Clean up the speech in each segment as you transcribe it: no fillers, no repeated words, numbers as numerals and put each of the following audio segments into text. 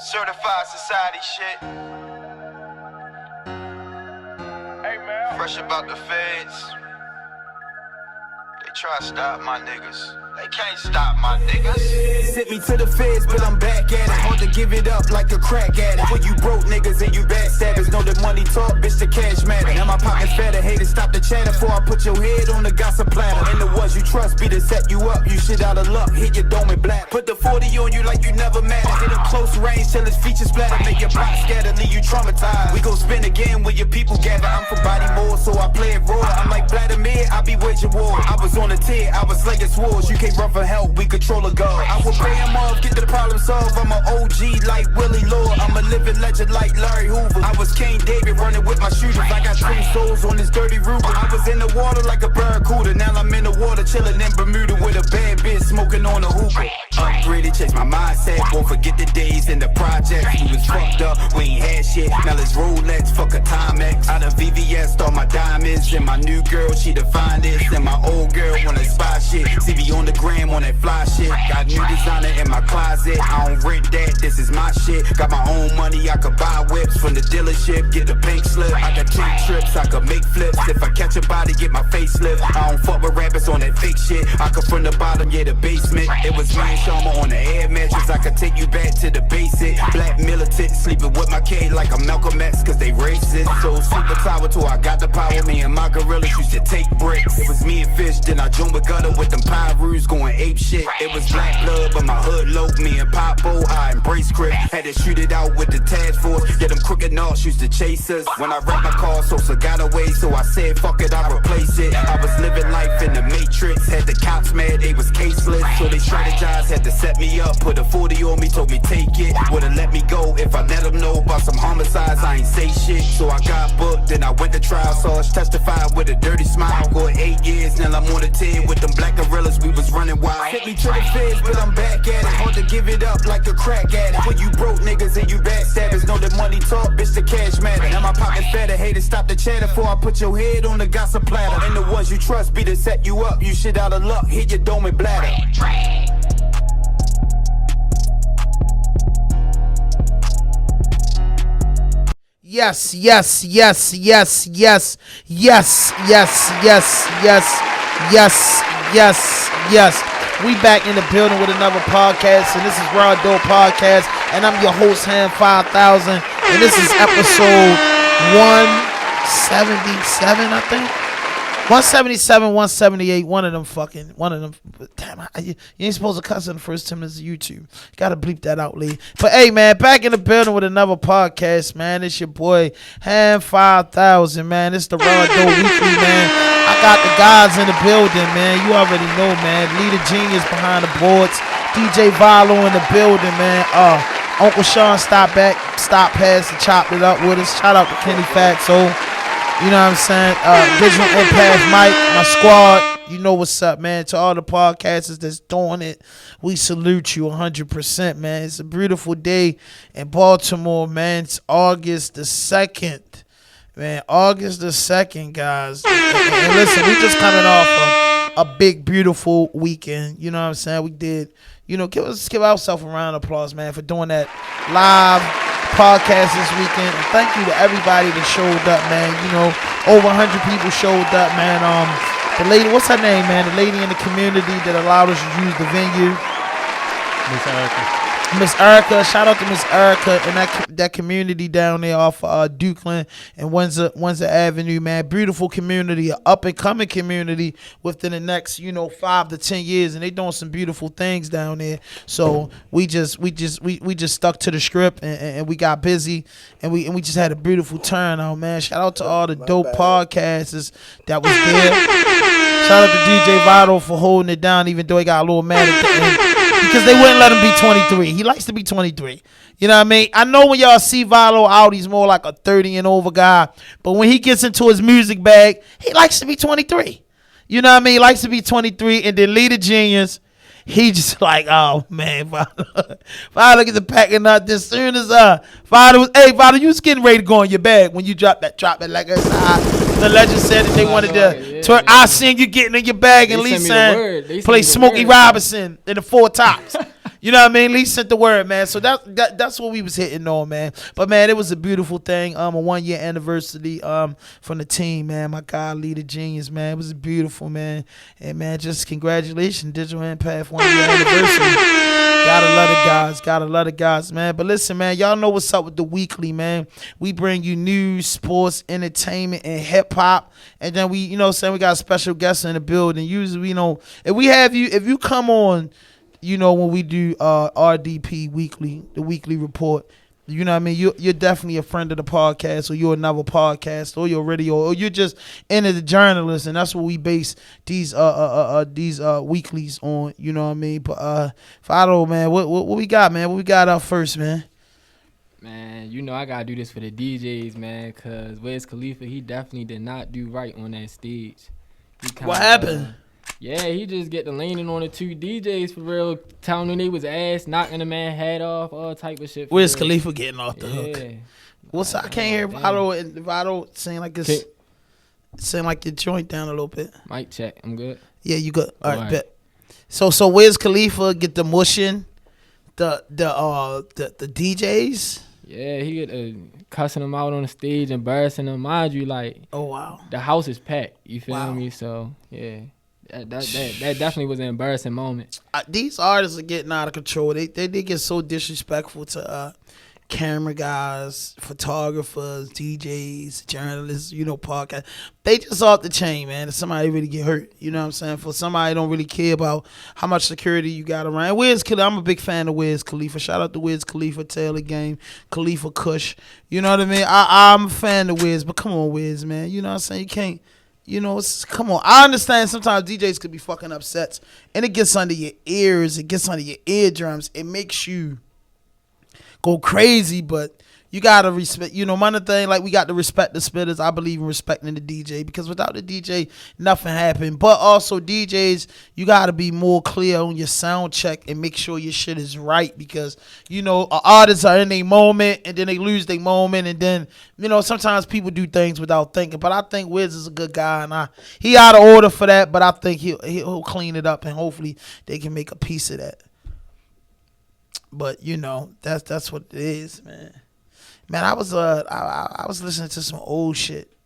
Certified society shit. Hey man. Fresh about the feds. They try to stop my niggas. They can't stop my niggas. Sent me to the feds, but I'm back at it. Hard to give it up like a crack addict. When you broke niggas and you backstabbers, know that money talk, bitch, the cash matter. Now my pocket's fatter, haters stop the chatter before I put your head on the gossip platter. And the ones you trust be to set you up. You shit out of luck, hit your dome and bladder. Put the 40 on you like you never matter. Hit him close range till his features splatter. Make your plot scatter, leave you traumatized. We gon' spin again when your people gather. I'm from body more, so I play it raw. I'm like Vladimir, I be waging war. I was on a tear, I was slinging swords. You can't run for help, we control a god. I will pay him off, get the problem solved. I'm an OG like Willie Lord. I'm a living legend like Larry Hoover. I was King David running with my shooters. I got 3 souls on this dirty Ruger. I was in the water like a barracuda. Now I'm in the water chilling in Bermuda with a bad bitch smoking on a hookah. Upgraded, changed my mindset. Won't forget the days in the project. We was fucked up, we ain't had shit. Now let's Rolex, fuck a Timex. Out of VVS, all my diamonds. And my new girl, she the finest. And my old girl wanna spy shit. See me on the gram on that fly shit. Got new designer in my closet. I don't rent that, this is my shit. Got my own money, I could buy whips from the dealership. Get a pink slip. I got 2 trips, I could make flips. If I catch a body, get my face lift. I don't fuck with rappers on that fake shit. I come from the bottom, yeah, the basement. It was me and Shama on the air mattress. I could take you back to the basic. Black militant, sleeping with my K like I'm Malcolm X, cause they racist. So super tower till I got the power. Me and my gorillas used to take breaks. It was me and Fish, then I joined with Gutter with them Pyrus going ape shit. It was black blood, but my hood low. Me and Popo, I embrace Crip. Had to shoot it out with the task force. Get them crooked knocks used to chase us. When I wrecked my car, Sosa got away, so I said fuck it, I replace it. I was living life in the Matrix. Had the cops mad, they was caseless, so they strategized, had to set me up. Put a 40 on me, told me take it. Would've let me go if I let them know about some homicides. I ain't say shit, so I got booked. Then I went to trial, saw us testify with a dirty smile. Going 8 years, now I'm on the 10 with them black gorillas. We was running wild. Hit me to the feds, but I'm back at it. Hard to give it up like a crack addict. When you broke niggas and you backstabbers, know that money talk, bitch, the cash matter. Now my pocket's fatter, haters stop the chatter before I put your head on the gossip platter. And the ones you trust be to set you up. You shit out of luck, hit your dome and bladder. Yes, yes, yes, yes, yes, yes, yes, yes, yes, yes, yes, yes. We back in the building with another podcast, and this is Rawdope Podcast, and I'm your host, Ham 5000, and this is episode 177, I think. 177, 178, one of them. Damn, you ain't supposed to cuss in the first 10 minutes of YouTube. Gotta bleep that out, Lee. But hey, man, back in the building with another podcast, man. It's your boy, Ham 5000, man. It's the Rawdope Weekly, man. I got the guys in the building, man. You already know, man. Leader Genius behind the boards. DJ Vylo in the building, man. Uncle Sean stopped past and chopped it up with us. Shout out to Kenny Fatso. You know what I'm saying? Digital Impact Mike, my squad. You know what's up, man. To all the podcasters that's doing it, we salute you 100%, man. It's a beautiful day in Baltimore, man. It's August the 2nd. Man, August the 2nd, guys. And listen, we just coming off a big, beautiful weekend. You know what I'm saying? We did, give ourselves a round of applause, man, for doing that live podcast this weekend. And thank you to everybody that showed up, man. Over 100 people showed up, man. The lady, what's her name, man? The lady in the community that allowed us to use the venue. Miss Erica, shout out to Miss Erica and that community down there off Dukeland and Windsor Avenue, man. Beautiful community, up and coming community within the next 5 to 10 years, and they doing some beautiful things down there. So we just stuck to the script and we got busy and we just had a beautiful turnout, man. Shout out to all the dope podcasters that was there. Shout out to DJ Vylo for holding it down, even though he got a little mad at the end. Because they wouldn't let him be 23. He likes to be 23. You know what I mean? I know when y'all see Vylo out, he's more like a 30 and over guy. But when he gets into his music bag, he likes to be 23. You know what I mean? He likes to be 23. And then Leader Genius, he just like, oh, man, Vylo gets the packing up as soon as Vylo, you was getting ready to go in your bag when you drop it like a side. The legend said that they wanted to. I seen you getting in your bag, and Lee said play Smokey Robinson in the Four Tops. You know what I mean? Lee sent the word, man. So that's what we was hitting on, man. But man, it was a beautiful thing. A 1 year anniversary from the team, man. My guy Lee the Genius, man. It was beautiful, man. And man, just congratulations, Digital Impact 1 year anniversary. Gotta love the guys, man. But listen, man, y'all know what's up with the weekly, man. We bring you news, sports, entertainment, and hip hop. And then we, you know, saying we got special guests in the building. Usually, we know if you come on, you know, when we do RDP weekly, the weekly report. You know what I mean? You're definitely a friend of the podcast, or you're another podcast, or you're radio, or you're just into the journalist, and that's what we base these weeklies on. You know what I mean? But Vylo, man, what we got, man? What we got up first, man? Man, you know I gotta do this for the DJs, man, cause Wiz Khalifa, he definitely did not do right on that stage. What happened? Yeah, he just get the leaning on the two DJs for real, telling them they was ass, knocking the man head off, all type of shit. Where's Khalifa getting off the hook? I can't hear Vylo, and Vylo saying like this, saying like your joint down a little bit. Mic check, I'm good. Yeah, you good. All right, bet. So where's Khalifa get the mushing, the DJs? Yeah, he get cussing them out on the stage, embarrassing them. Mind you, like, oh wow, the house is packed. You feel me? So yeah. That definitely was an embarrassing moment. These artists are getting out of control. They get so disrespectful to camera guys, photographers, DJs, journalists, you know, podcast. They just off the chain, man. If somebody really get hurt, you know what I'm saying? For somebody don't really care about how much security you got around. I'm a big fan of Wiz Khalifa. Shout out to Wiz Khalifa, Taylor Game, Khalifa Kush. You know what I mean? I'm a fan of Wiz, but come on, Wiz, man. You know what I'm saying? You can't. You know, come on. I understand sometimes DJs could be fucking up sets, and it gets under your ears. It gets under your eardrums. It makes you go crazy, but you got to respect. You know, one thing, like, we got to respect the spitters. I believe in respecting the DJ, because without the DJ, nothing happened. But also, DJs, you got to be more clear on your sound check and make sure your shit is right, because, you know, artists are in their moment, and then they lose their moment, and then, you know, sometimes people do things without thinking. But I think Wiz is a good guy, and he out of order for that, but I think he'll clean it up, and hopefully they can make a piece of that. But, you know, that's what it is, man. Man, I was listening to some old shit,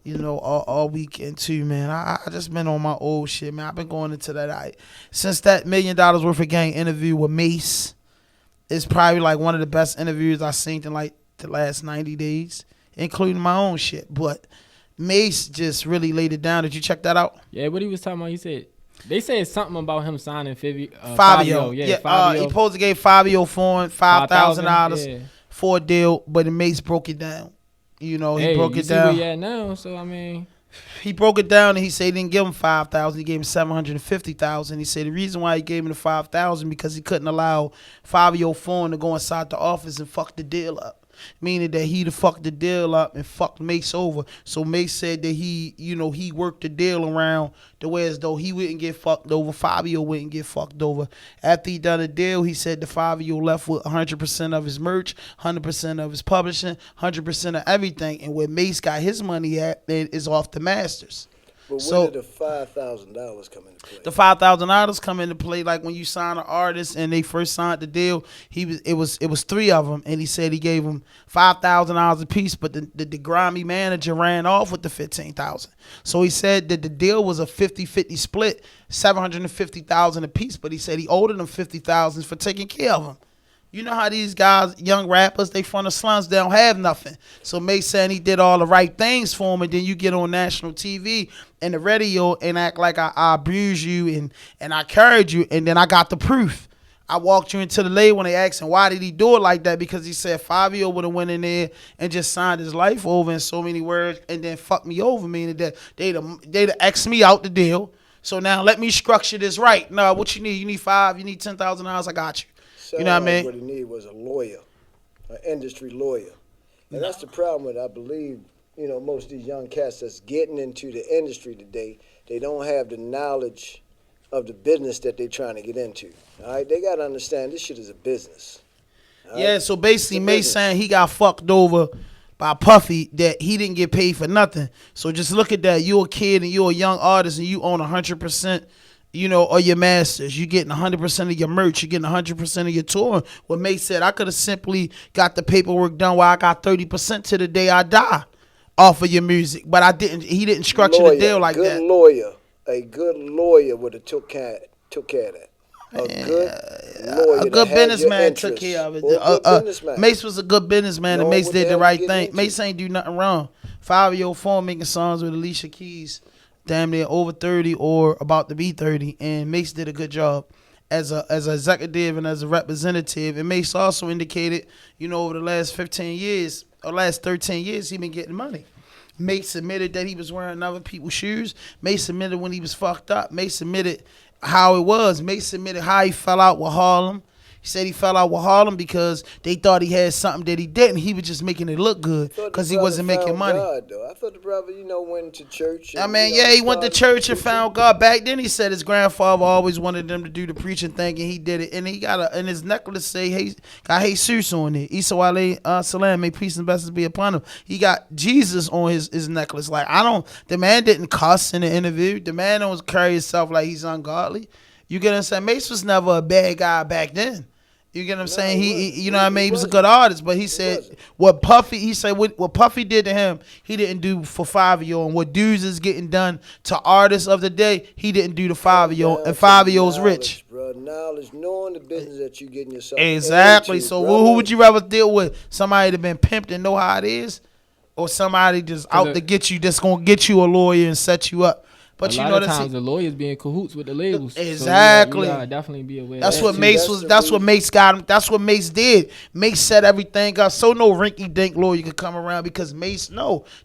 you know, all weekend too, man. I just been on my old shit, man. I've been going into that. Since that $1 million worth of gang interview with Mace, it's probably like one of the best interviews I've seen in like the last 90 days, including my own shit. But Mace just really laid it down. Did you check that out? Yeah, what he was talking about, they said something about him signing Fabio. Yeah, Fabio. He supposed to give Fabio $5,000. For a deal, but the Mace broke it down. You know, he broke it down. Yeah, now, so I mean, he broke it down, and he said he didn't give him $5,000. He gave him $750,000. He said the reason why he gave him the $5,000 because he couldn't allow Fabio Foreign to go inside the office and fuck the deal up. Meaning that he'd have fucked the deal up and fucked Mace over. So Mace said that he worked the deal around the way as though he wouldn't get fucked over, Fabio wouldn't get fucked over. After he done the deal, he said the Fabio left with 100% of his merch, 100% of his publishing, 100% of everything. And where Mace got his money at is off the masters. But when did the $5,000 come into play? The $5,000 come into play like when you sign an artist and they first signed the deal. It was three of them, and he said he gave them $5,000 a piece, but the grimy manager ran off with the $15,000. So he said that the deal was a 50-50 split, $750,000 a piece, but he said he owed them $50,000 for taking care of him. You know how these guys, young rappers, they from the slums, they don't have nothing. So Mace saying he did all the right things for him, and then you get on national TV and the radio and act like I abused you and I carried you, and then I got the proof. I walked you into the lane when they asked him why did he do it like that, because he said Fabio would have went in there and just signed his life over in so many words and then fucked me over, meaning that they'd have X'd me out the deal. So now let me structure this right. No, what you need? You need $5,000, you need $10,000, I got you. You know what I mean? What he needed was a lawyer, an industry lawyer. And that's the problem with, I believe, you know, most of these young cats that's getting into the industry today, they don't have the knowledge of the business that they're trying to get into. All right? They got to understand this shit is a business. Yeah, so basically Mace saying he got fucked over by Puffy that he didn't get paid for nothing. So just look at that. You're a kid and you're a young artist and you own 100%, of your masters. You're getting 100% of your merch. You're getting 100% of your tour. What May said, I could have simply got the paperwork done while I got 30% to the day I die off of your music. But I didn't. He didn't structure the deal like that. A good lawyer would have took care of that. A good businessman took care of it. Mace was a good businessman, and Mace did the right thing. Mace ain't do nothing wrong. 5-year-old phone making songs with Alicia Keys, damn near over 30 or about to be 30, and Mace did a good job as an executive and as a representative. And Mace also indicated, over the last 15 years or last 13 years, he been getting money. Mace admitted that he was wearing other people's shoes. Mace admitted when he was fucked up. Mace admitted how it was. Mace admitted how he fell out with Harlem. He said he fell out with Harlem because they thought he had something that he didn't. He was just making it look good because he wasn't making money. I thought the brother, went to church. And, he went to church and found God. Back then, he said his grandfather always wanted them to do the preaching thing, and he did it. And he got and his necklace say, "Hey, got Jesus on it." Isa Wale Salam, may peace and blessings be upon him. He got Jesus on his necklace. Like the man didn't cuss in the interview. The man don't carry himself like he's ungodly. You get what I'm saying? Mace was never a bad guy back then. You get what I'm saying? He was a good artist, but he said what Puffy did to him, he didn't do for 5-year-old. And what dudes is getting done to artists of the day, he didn't do to 5-year-old. And 5-year-old's rich. Bro, knowledge, knowing the business that you getting yourself exactly. into, so who would you rather deal with? Somebody that been pimped and know how it is, or somebody just out to get you, just gonna get you a lawyer and set you up? But a lot of times the lawyers be in cahoots with the labels. Exactly. So you gotta definitely be aware. That's what Mace was. That's what Mace got him. That's what Mace did. Mace set everything up so no rinky-dink lawyer could come around because Mace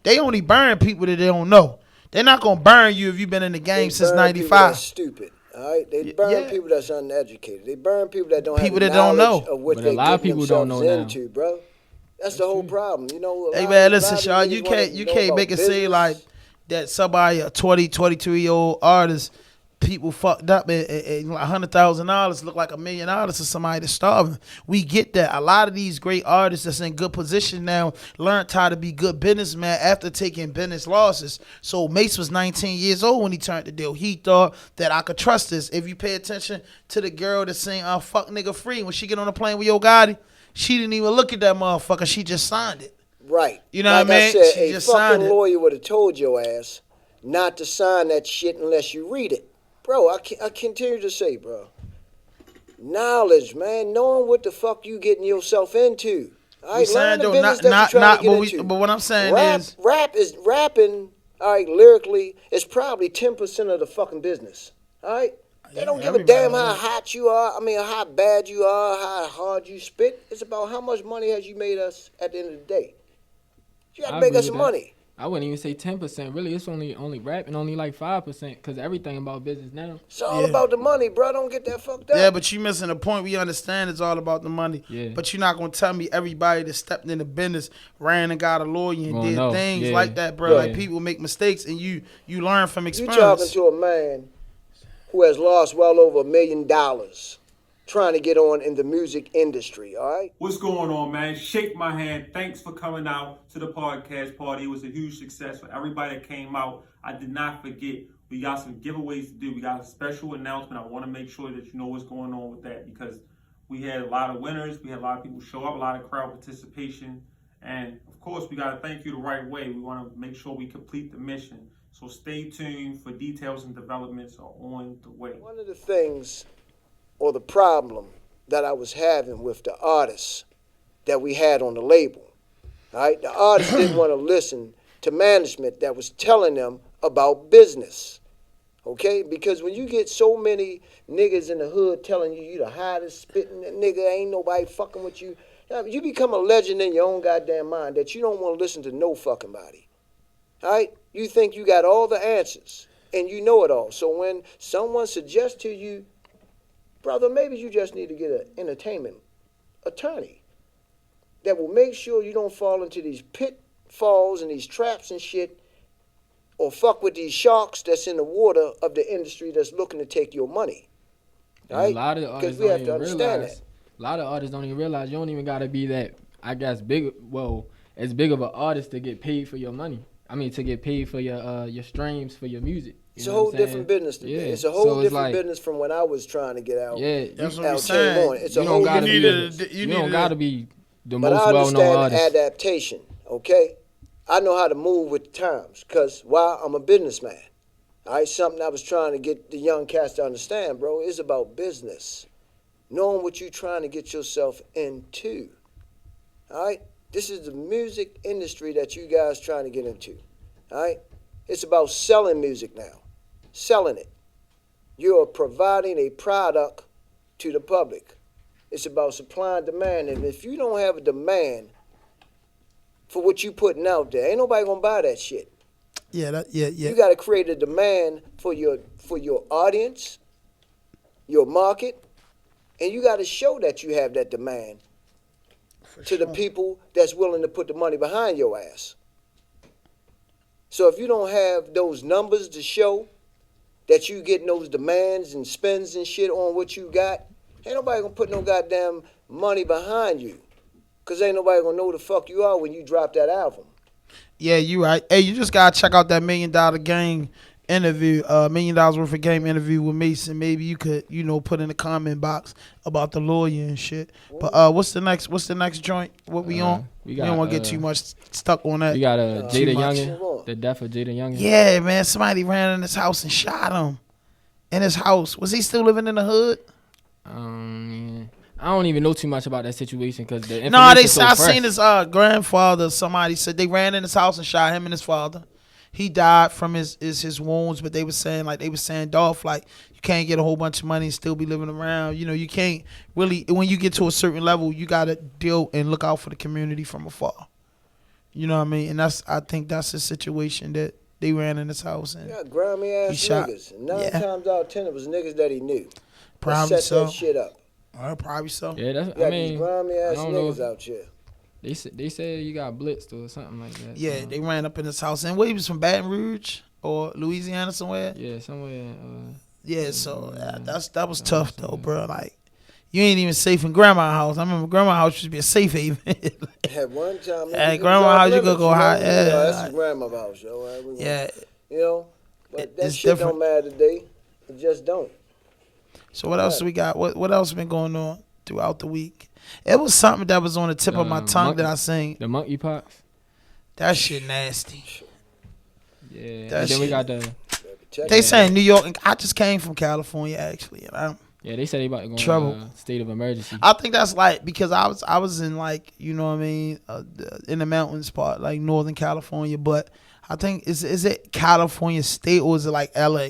they only burn people that they don't know. They're not gonna burn you if you've been in the game since '95. Stupid. All right, they burn people that's uneducated. They burn people that don't people have that don't know of what but they a lot of people don't know into, now. Bro. That's the whole problem. Hey man, listen, y'all. You can't make it seem like that somebody, a 22-year-old artist, people fucked up and $100,000 look like $1 million to somebody that's starving. We get that. A lot of these great artists that's in good position now learned how to be good businessmen after taking business losses. So Mace was 19 years old when he turned the deal. He thought that I could trust this. If you pay attention to the girl that's saying "fuck nigga free" when she get on the plane with Yo Gotti, she didn't even look at that motherfucker. She just signed it. Right. You know what I mean? Said, she a just fucking lawyer would have told your ass not to sign that shit unless you read it. Bro, I continue to say, bro. Knowledge, man. Knowing what the fuck you getting yourself into. All right, learn the business that you're trying to get into. But what I'm saying is... Rapping, all right, lyrically, is probably 10% of the fucking business. All right? They don't give a damn how hot you are. How bad you are, how hard you spit. It's about how much money has you made us at the end of the day. You got to make us some money. I wouldn't even say 10%. Really, it's only rapping, only like 5%, because everything about business now. It's all about the money, bro. Don't get that fucked up. Yeah, but you missing the point. We understand it's all about the money. Yeah. But you're not going to tell me everybody that stepped into business ran and got a lawyer and did things like that, bro. Like, people make mistakes, and you learn from experience. You're talking to a man who has lost well over $1 million trying to get on in the music industry, all right? What's going on, man? Shake my hand. Thanks for coming out to the podcast party. It was a huge success for everybody that came out. I did not forget. We got some giveaways to do. We got a special announcement. I want to make sure that you know what's going on with that because we had a lot of winners. We had a lot of people show up, a lot of crowd participation. And, of course, we got to thank you the right way. We want to make sure we complete the mission. So stay tuned for details and developments are on the way. One of the things or the problem that I was having with the artists that we had on the label, all right? The artists didn't want to listen to management that was telling them about business, okay? Because when you get so many niggas in the hood telling you the hottest, spitting nigga, ain't nobody fucking with you, you become a legend in your own goddamn mind that you don't want to listen to no fucking body, all right? You think you got all the answers and you know it all. So when someone suggests to you, brother, maybe you just need to get an entertainment attorney that will make sure you don't fall into these pitfalls and these traps and shit or fuck with these sharks that's in the water of the industry that's looking to take your money. Right? A lot of artists don't even realize. A lot of artists don't even realize you don't even got to be that, I guess, big. Well, as big of an artist to get paid for your money. I mean, to get paid for your streams for your music. It's a whole different business today. Yeah. It's a whole different business from when I was trying to get out. Yeah, that's what I'm saying. It's a whole different business. You don't gotta be the but most well-known artist. I understand adaptation, okay? I know how to move with the times because, why? I'm a businessman. All right, something I was trying to get the young cats to understand, bro, is about business. Knowing what you're trying to get yourself into. All right? This is the music industry that you guys trying to get into. All right? It's about selling music now. Selling it. You're providing a product to the public. It's about supply and demand. And if you don't have a demand for what you putting out there, ain't nobody gonna buy that shit. Yeah. You gotta create a demand for your audience, your market, and you gotta show that you have that demand to the people that's willing to put the money behind your ass. So if you don't have those numbers to show that you getting those demands and spends and shit on what you got, ain't nobody gonna put no goddamn money behind you. Cause ain't nobody gonna know who the fuck you are when you drop that album. Yeah, you right. Hey, you just gotta check out that $1 Million Game interview, $1 million worth of game interview with Mason. Maybe you could, put in the comment box about the lawyer and shit. But what's the next joint? What we on? We don't want to get too much stuck on that. We got Jada Youngin, the death of Jada Youngin. Yeah, man. Somebody ran in his house and shot him in his house. Was he still living in the hood? I don't even know too much about that situation because the information I seen his grandfather. Somebody said they ran in his house and shot him and his father. He died from his wounds, but they were saying Dolph, like, you can't get a whole bunch of money and still be living around. You can't really, when you get to a certain level, you gotta deal and look out for the community from afar. You know what I mean? And I think that's the situation that they ran in his house and grimy ass niggas. And 9 times out of 10 it was niggas that he knew. Probably set that shit up. Probably so. Yeah, these grimy ass niggas out here. They said you got blitzed or something like that. Yeah, they ran up in his house. And he was from Baton Rouge or Louisiana somewhere? Yeah, somewhere. So that was tough though, bro. Like, you ain't even safe in grandma's house. I remember grandma's house used to be a safe haven. At one time, at grandma's house you could go high. That's grandma's house, yo. But that shit different. Don't matter today. It just don't. So what else we got? What else been going on throughout the week? It was something that was on the tip of my tongue that I seen. The monkeypox. That shit nasty. Yeah. And then we got the. They saying New York. And I just came from California actually. And they said they about to go trouble. In state of emergency. I think that's like because I was in like in the mountains part like Northern California, but I think is it California state or is it like LA?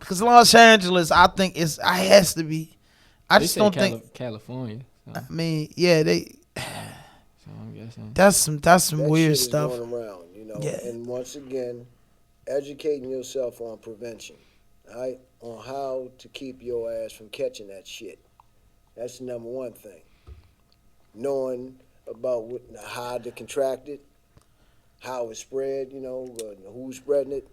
Because Los Angeles, I think I has to be. I just don't think California. So. I mean, yeah, they. So I'm guessing that's some weird shit stuff. Is going around, And once again, educating yourself on prevention, all right, on how to keep your ass from catching that shit. That's the number one thing. Knowing about how to contract it, how it's spread, who's spreading it.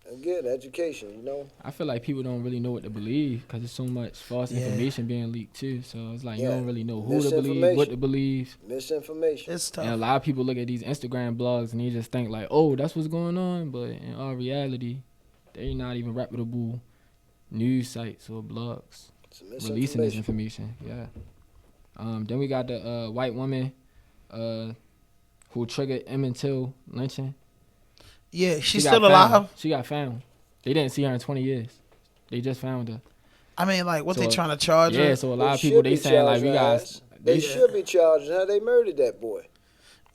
Again, education, I feel like people don't really know what to believe because there's so much false information being leaked too. So it's like you don't really know who to believe, what to believe. Misinformation. It's tough. And a lot of people look at these Instagram blogs and they just think like, oh, that's what's going on. But in all reality, they're not even reputable news sites or blogs releasing this information. Yeah. Then we got the white woman who triggered Emmett Till lynching. Yeah, she's still alive. She got found. They didn't see her in 20 years. They just found her. I mean, like, what they trying to charge her? Yeah, so a lot of people, they saying, like, we got... They should be charging her. They murdered that boy.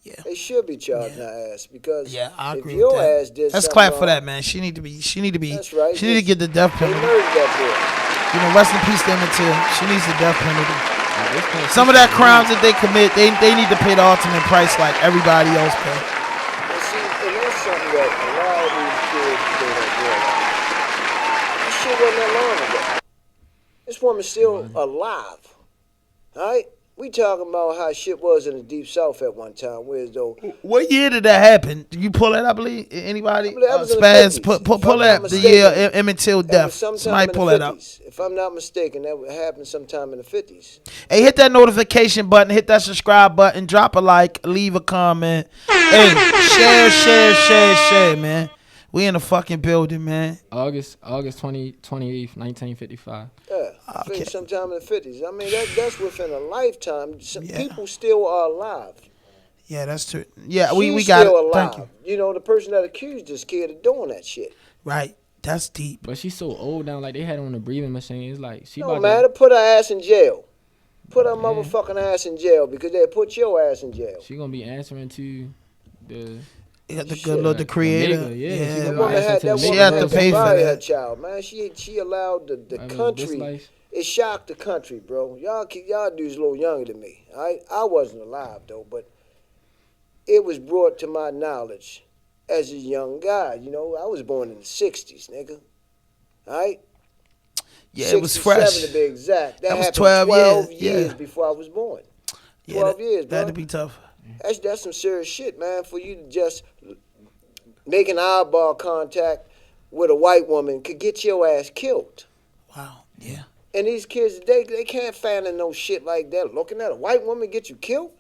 Yeah. They should be charging her ass because I agree if your with that. ass did Let's something clap wrong, for that, man. She need to be... That's right. She need to get the death penalty. They murdered that boy. Rest in peace to Emmett Till. She needs the death penalty. Some of that crimes that they commit, they need to pay the ultimate price like everybody else pay. And that's something that a lot of these kids today don't realize. This shit wasn't that long ago. This woman's still alive. All right? We talking about how shit was in the Deep South at one time. Whereas though, What year did that happen? Did you pull that? I believe anybody. I believe that was in the Spaz, 50s. pull that the year Emmett Till that death. was sometime Somebody in pull the that 50s. up. If I'm not mistaken, that would happen sometime in the 50s. Hey, hit that notification button, hit that subscribe button, drop a like, leave a comment. Hey, share, man. We in the fucking building, man. August 28th, 1955. Yeah, I think sometime in the 50s. I mean, that's within a lifetime. Some Yeah. people still are alive. Yeah, that's true. Yeah, She's we got still it. alive. Thank you. You know, the person that accused this kid of doing that shit. Right, that's deep. But she's so old now. Like they had her on the breathing machine. It's like she No about matter, put her ass in jail. Put her motherfucking ass in jail because they'll put your ass in jail. She gonna be answering to the. Yeah, the creator. nigga, yeah, she Yeah, gonna That woman had, that She woman had had to pay for bury her that. child, man. She allowed the I mean, this country. life- It shocked the country, bro. Y'all dudes a little younger than me. I wasn't alive though, but it was brought to my knowledge as a young guy. You know, I was born in the '60s, nigga. All right. Yeah, it was fresh. 67 to be exact. That was happened 12 years, years yeah. before I was born. Yeah, 12 years, bro. That'd be tough. That's some serious shit, man. For you to just make an eyeball contact with a white woman could get your ass killed. Wow. Yeah. And these kids, they can't fathom no shit like that. Looking at a white woman get you killed?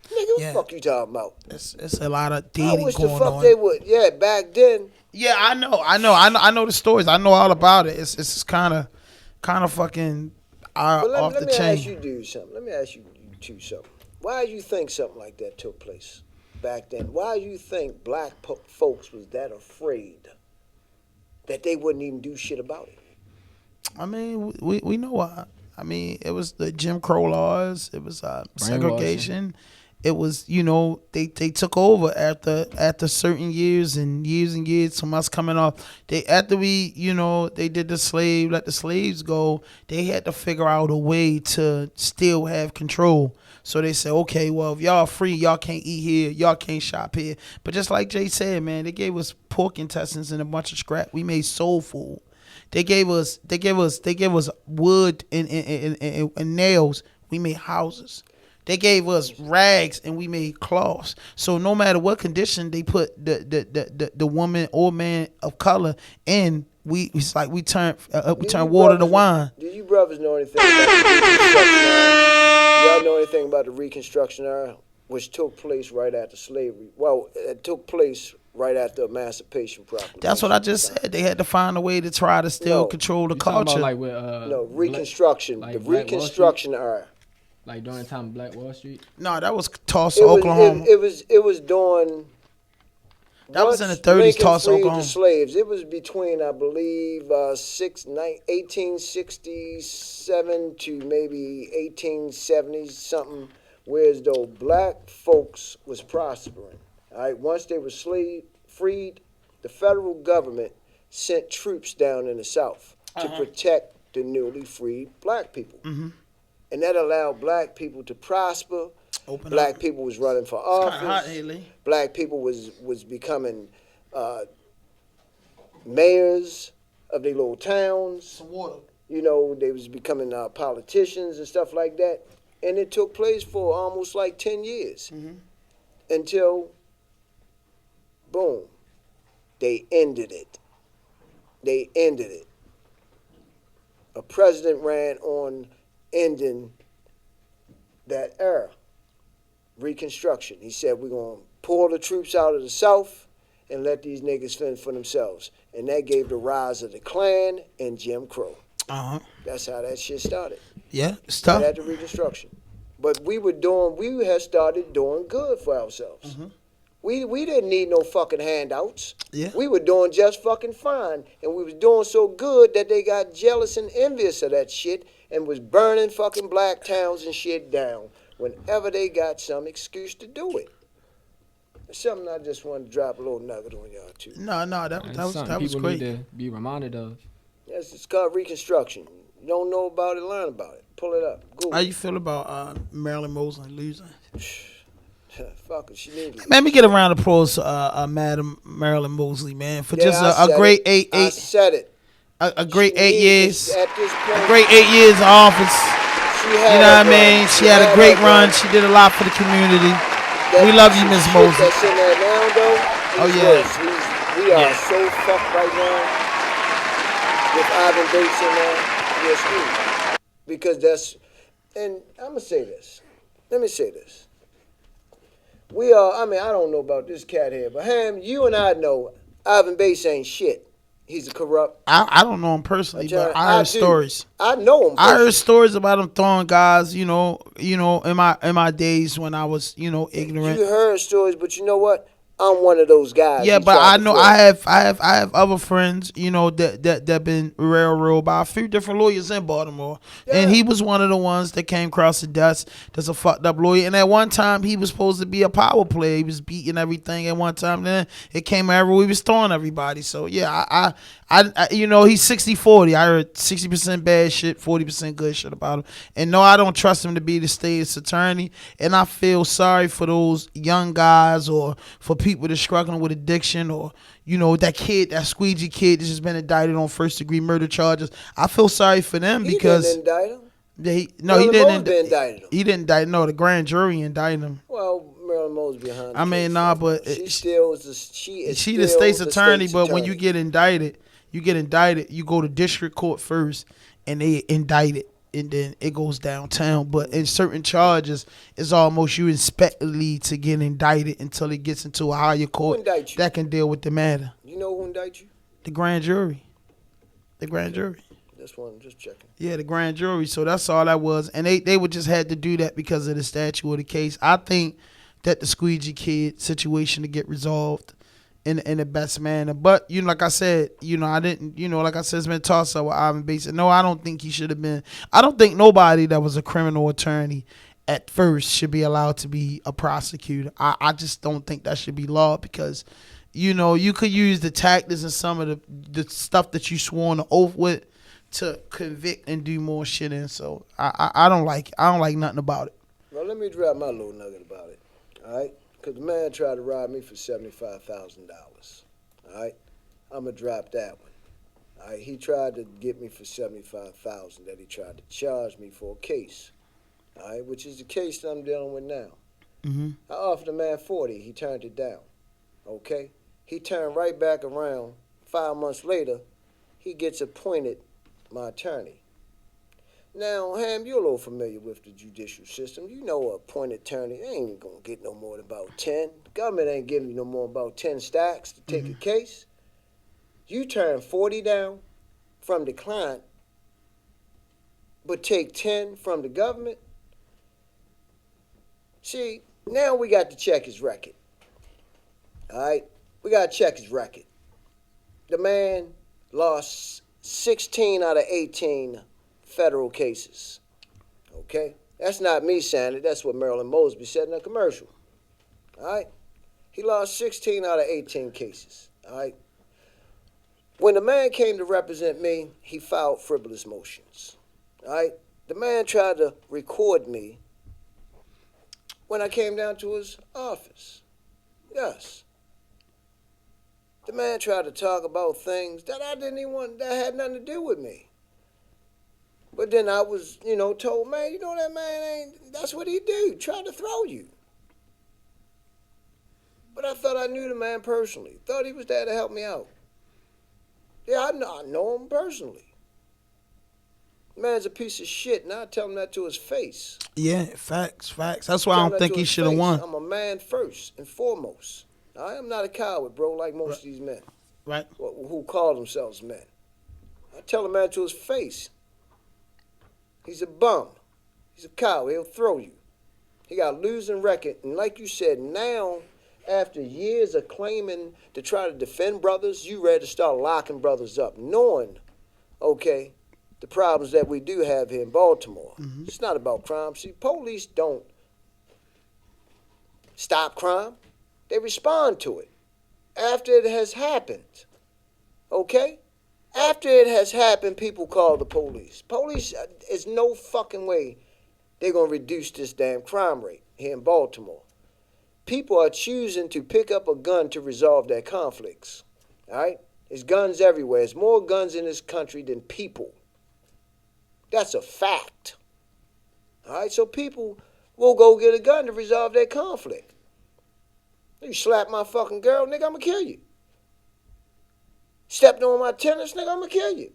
Nigga, what Yeah. the fuck you talking about? It's a lot of I dating wish the going fuck on. they would. Yeah, back then. Yeah, I know the stories. I know all about it. It's kind of fucking But off let the me chain. ask you dudes something. Let me ask you two something. Why do you think something like that took place back then? Why do you think black folks was that afraid that they wouldn't even do shit about it? I mean, we know why. I mean, it was the Jim Crow laws. It was segregation. It was, you know, they took over after certain years and years from us coming off. After we, you know, they did let the slaves go. They had to figure out a way to still have control. So they said, okay, well, if y'all free, y'all can't eat here, y'all can't shop here. But just like Jay said, man, they gave us pork intestines and a bunch of scrap. We made soul food. They gave us wood and nails. We made houses. They gave us rags and we made cloths. So no matter what condition they put the woman or man of color in, it's like we turn water to wine. Do you brothers know anything about the Reconstruction era? Y'all know anything about the Reconstruction era, which took place right after slavery? Well, it took place right after Emancipation Proclamation. That's what I just said. They had to find a way to try to still control the You talking culture. about like with No, Reconstruction. like the Black Wall Street? Reconstruction era. like during the time of Black Wall Street. No, that was Tulsa, Oklahoma. It was during. That was in the once 30s, Lincoln Tulsa, freed Oklahoma. The slaves. It was between, I believe, 1867 to maybe 1870 something. Whereas though black folks was prospering. All right, once they were freed, the federal government sent troops down in the South to protect the newly freed black people. Mm-hmm. And that allowed black people to prosper. Black people was running for office. hot here, Lee. Black people was becoming mayors of their little towns. Some water. You know, they was becoming politicians and stuff like that. And it took place for almost like 10 years. Until, boom, they ended it. They ended it. A president ran on ending that era, Reconstruction. He said, we're going to pull the troops out of the South and let these niggas fend for themselves. And that gave the rise of the Klan and Jim Crow. That's how that shit started. Yeah, it's tough. Right after Reconstruction. But we had started doing good for ourselves. We didn't need no fucking handouts. Yeah. We were doing just fucking fine. And we was doing so good that they got jealous and envious of that shit and was burning fucking black towns and shit down whenever they got some excuse to do it. It's something I just wanted to drop a little nugget on y'all too. No, that was People great. need to be reminded of. Yes, it's called Reconstruction. You don't know about it, learn about it. Pull it up. Google. How you feel about Marilyn Mosley losing? Fuck it, she needed it. Man, me get a round of applause, Madam Marilyn Mosley, man, for just I a said great it. I said it. a great She 8 needed years, it at this point. a great 8 years in office. She You know what I mean? She had a great run. She did a lot for the community. We love you, Miss Mosey. That's in there now, though. Oh, yeah. We are so fucked right now with Ivan Bates in there. Yes, we. Because that's, and I'm going to say this. Let me say this. We are, I mean, I don't know about this cat here, but Ham, you and I know Ivan Bates ain't shit. He's a corrupt. I don't know him personally, but I heard stories. I know him personally. I heard stories about him throwing guys, in my days when I was, ignorant. You heard stories, but you know what? I'm one of those guys. Yeah, but I know I have other friends, that been railroaded by a few different lawyers in Baltimore, and he was one of the ones that came across the desk. That's a fucked up lawyer, and at one time he was supposed to be a power player. He was beating everything at one time. Then it came everywhere. He was throwing everybody. So yeah, I he's 60-40. I heard 60% bad shit, 40% good shit about him. And no, I don't trust him to be the state's attorney. And I feel sorry for those young guys or for people that's struggling with addiction or, that squeegee kid that's just been indicted on first-degree murder charges. I feel sorry for them because... He didn't indict him. He didn't indict him. He didn't indict. No, the grand jury indicted him. Well, Marilyn Mosby behind. I mean, nah, but she the state's attorney. But when you get indicted, you go to district court first, and they indict it, and then it goes downtown. But in certain charges, it's almost you expect the lead to get indicted until it gets into a higher court that can deal with the matter. You know who indicted you? The grand jury. The grand jury. That's one. I'm just checking. Yeah, the grand jury. So that's all that was, and they would just had to do that because of the statute of the case. I think that the squeegee kid situation to get resolved in the best manner. But like I said, I didn't. Like I said, it's been tossed up with Ivan Bates. No, I don't think he should have been. I don't think nobody that was a criminal attorney at first should be allowed to be a prosecutor. I just don't think that should be law because, you could use the tactics and some of the stuff that you swore on the oath with to convict and do more shit in. So I don't like nothing about it. Well, let me drop my little nugget about it. All right, because the man tried to rob me for $75,000. All right, I'm gonna drop that one. All right, he tried to get me for $75,000. That he tried to charge me for a case. All right, which is the case that I'm dealing with now. Mm-hmm. I offered the man 40. He turned it down. Okay, he turned right back around. 5 months later, he gets appointed my attorney. Now, Ham, you're a little familiar with the judicial system. You know an appointed attorney ain't gonna get no more than about 10. The government ain't giving you no more than about 10 stacks to take a case. You turn 40 down from the client, but take 10 from the government. See, now we got to check his record. All right? We got to check his record. The man lost 16 out of 18 federal cases. Okay? That's not me saying it. That's what Marilyn Mosby said in a commercial. All right? He lost 16 out of 18 cases. All right? When the man came to represent me, he filed frivolous motions. All right? The man tried to record me when I came down to his office. Yes. The man tried to talk about things that I didn't even want, that had nothing to do with me. But then I was, told, man, that man ain't, that's what he do, try to throw you. But I thought I knew the man personally, thought he was there to help me out. Yeah, I know him personally. The man's a piece of shit, and I tell him that to his face. Yeah, facts. That's why I don't think he should have won. I'm a man first and foremost. I am not a coward, bro, like most of these men. Right. Who call themselves men. I tell a man to his face. He's a bum. He's a coward. He'll throw you. He got a losing record. And like you said, now, after years of claiming to try to defend brothers, you ready to start locking brothers up, knowing, okay, the problems that we do have here in Baltimore. Mm-hmm. It's not about crime. See, police don't stop crime. They respond to it after it has happened. Okay? After it has happened, people call the police. Police, is no fucking way they're going to reduce this damn crime rate here in Baltimore. People are choosing to pick up a gun to resolve their conflicts. All right? There's guns everywhere. There's more guns in this country than people. That's a fact. All right, so people will go get a gun to resolve their conflict. You slap my fucking girl, nigga, I'ma kill you. Stepped on my tennis, nigga, I'ma kill you.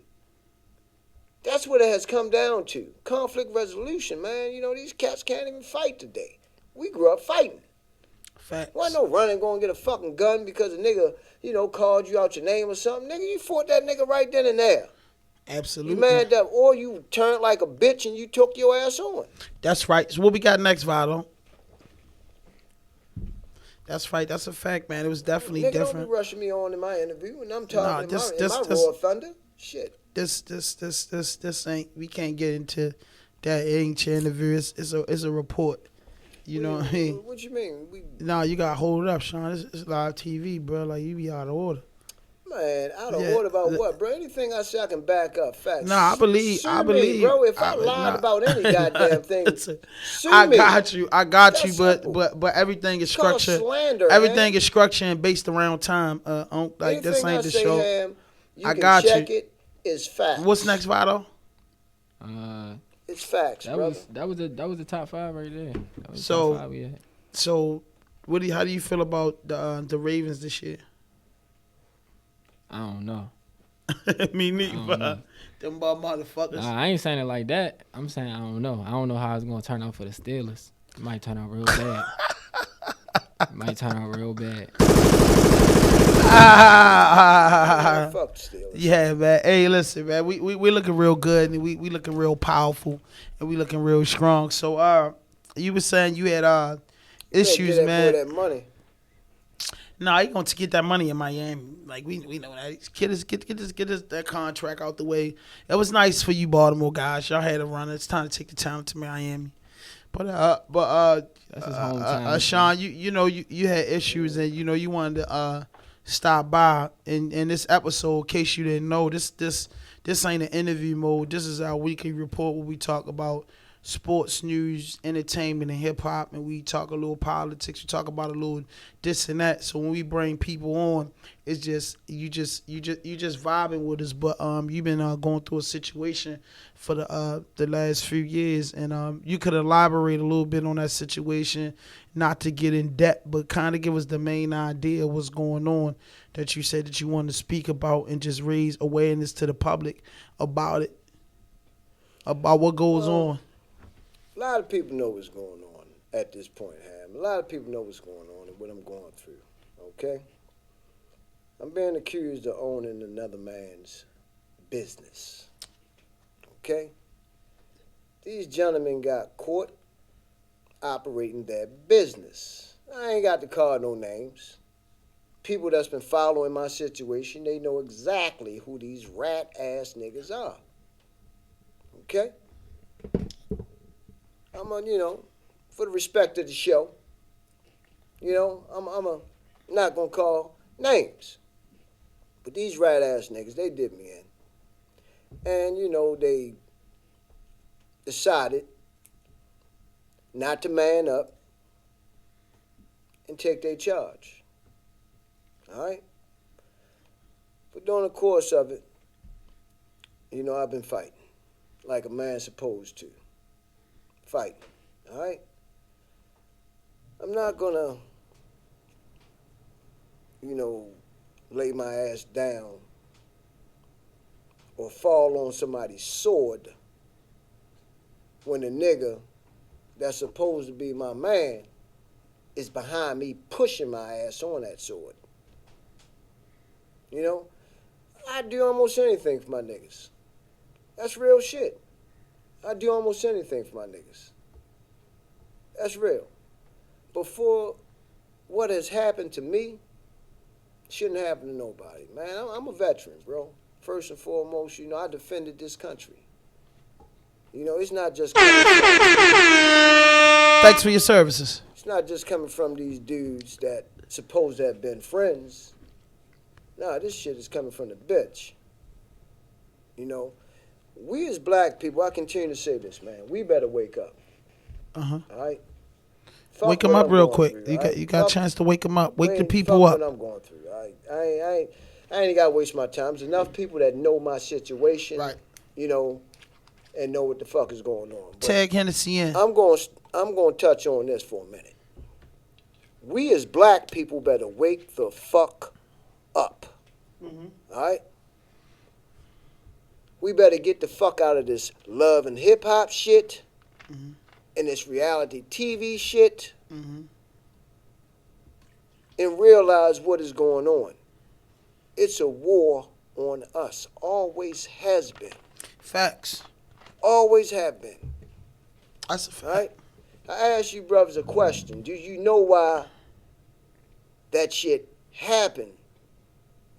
That's what it has come down to. Conflict resolution, man. You know, these cats can't even fight today. We grew up fighting. Facts. Why no running going to get a fucking gun because a nigga, you know, called you out your name or something? Nigga, you fought that nigga right then and there. Absolutely. You mad that, or you turned like a bitch and you took your ass on. That's right. So what we got next, Vylo? That's right. That's a fact, man. It was definitely Nigga, different. don't be rushing me on in my interview and I'm talking Nah, in my raw thunder. Shit. This ain't. We can't get into that ancient interview. It's a report. You know what I mean? What you mean? Nah, you gotta hold it up, Sean. It's live TV, bro. Like you be out of order. Man, out of order about what, bro? Anything I say I can back up. Facts. Nah, I believe, me, bro. If I lied about any goddamn thing, I me. got you. That's you. simple. But everything is It's called structured. slander, Everything man. is structured and based around time. Like this Anything ain't I the say, show. Ham, you I can got check you. it. It's facts. What's next, Vylo? It's facts, That brother. was the top 5 right there. That was So- the top 5 we had. So, how do you feel about the Ravens this year? I don't know. Me I don't neither. know. Them motherfuckers. Nah, I ain't saying it like that. I'm saying I don't know. I don't know how it's gonna turn out for the Steelers. It might turn out real bad. It might turn out real bad. Fuck the Steelers. Yeah, man. Hey, listen, man. We looking real good and we looking real powerful and we looking real strong. So, you were saying you had issues, Get that man. boy that money. Nah, he gonna get that money in Miami. Like we know that. Get us that contract out the way. It was nice for you, Baltimore guys. Y'all had a run. It's time to take the talent to Miami. But That's his hometown. Sean, you had issues and you wanted to stop by in this episode. In case you didn't know, this ain't an interview mode. This is our weekly report where we talk about sports news, entertainment, and hip hop, and we talk a little politics. We talk about a little this and that. So when we bring people on, it's just you just vibing with us. But you've been going through a situation for the last few years, and you could elaborate a little bit on that situation, not to get in depth, but kind of give us the main idea of what's going on that you said that you wanted to speak about and just raise awareness to the public about it, about what goes on. A lot of people know what's going on at this point, Ham. A lot of people know what's going on and what I'm going through, okay? I'm being accused of owning another man's business, okay? These gentlemen got caught operating their business. I ain't got to call no names. People that's been following my situation, they know exactly who these rat-ass niggas are, okay? I'm for the respect of the show, I'm not gonna call names. But these rat ass niggas, they did me in. And, they decided not to man up and take their charge. All right? But during the course of it, I've been fighting like a man's supposed to. Fighting, all right? I'm not gonna, lay my ass down or fall on somebody's sword when the nigga that's supposed to be my man is behind me pushing my ass on that sword. I do almost anything for my niggas. That's real shit. I do almost anything for my niggas. That's real. But for what has happened to me, shouldn't happen to nobody. Man, I'm a veteran, bro. First and foremost, I defended this country. It's not just coming from, Thanks for your services. it's not just coming from these dudes that supposed to have been friends. Nah, this shit is coming from the bitch. We as black people, I continue to say this, man. We better wake up. All right? Fuck Wake them what up I'm real going quick. through, You right? got a Fuck- chance to wake them up. Wake the fuck people up. what I'm going through. All right? I ain't got to waste my time. There's enough people that know my situation. Right. and know what the fuck is going on. But Tag Hennessy in. I'm going to touch on this for a minute. We as black people better wake the fuck up. All right? We better get the fuck out of this love and hip hop shit and this reality TV shit and realize what is going on. It's a war on us. Always has been. Facts. Always have been. That's a fact. Right? I ask you brothers a question. Do you know why that shit happened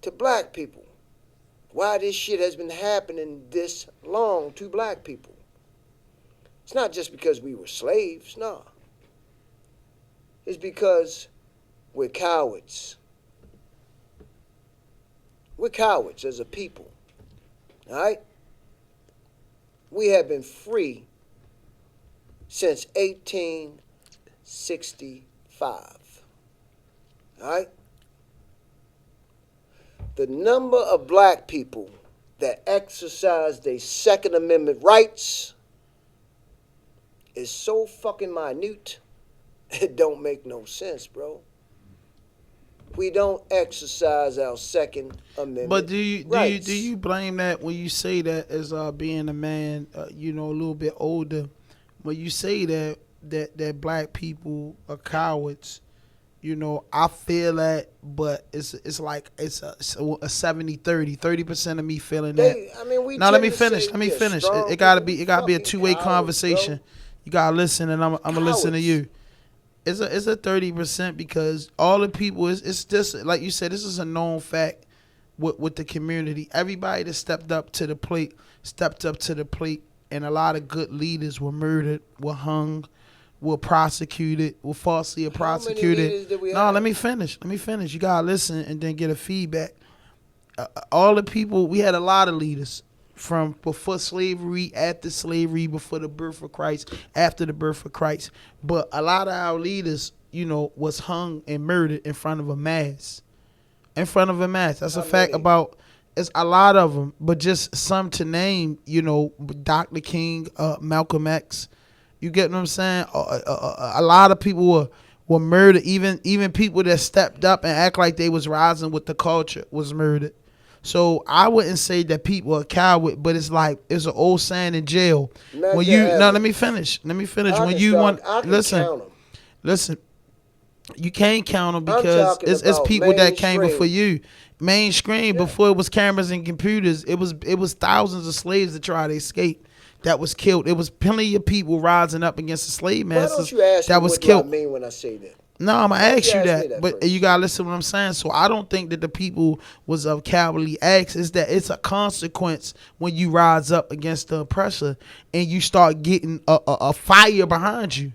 to black people? Why this shit has been happening this long to black people? It's not just because we were slaves, no. It's because we're cowards. We're cowards as a people. All right? We have been free since 1865. All right? The number of black people that exercise their Second Amendment rights is so fucking minute, it don't make no sense, bro. We don't exercise our Second Amendment But do you rights. do you blame that when you say that as being a man, you know, a little bit older? When you say that black people are cowards, you know, I feel that, but it's like it's a 70-30. 30% of me feeling that. We Now let tend me to finish. say Let me we are finish. strong It gotta people. be a Fucking two-way cowards, conversation. bro. You gotta listen, and I'm gonna listen to Cowards. you. It's a 30% because all the people it's just like you said. This is a known fact with the community. Everybody that stepped up to the plate, and a lot of good leaders were murdered, were hung, were prosecuted, were falsely leaders prosecuted. did we No, have? let me finish. You gotta listen and then get a feedback. All the people, we had a lot of leaders from before slavery, after slavery, before the birth of Christ, after the birth of Christ. But a lot of our leaders, you know, was hung and murdered in front of a mass. That's a fact about, it's a lot of them, but just some to name, you know, Dr. King, Malcolm X. You get what I'm saying? A lot of people were murdered. Even people that stepped up and act like they was rising with the culture was murdered. So I wouldn't say that people are coward, but it's like it's an old saying in jail. Not When the you average. let me finish. I When can you start- want I can listen, count 'em. listen. You can't count them I'm because talking it's about people that came mainstream. before you. Mainstream before it was cameras and computers. It was thousands of slaves that tried to escape that was killed. It was plenty of people rising up against the slave Why masters don't you ask that me was what killed. do I mean when I say that? No, I'm gonna Why don't ask you you ask me that, that but first? you gotta listen to what I'm saying. So I don't think that the people was of cowardly acts. It's that it's a consequence when you rise up against the oppressor and you start getting a fire behind you.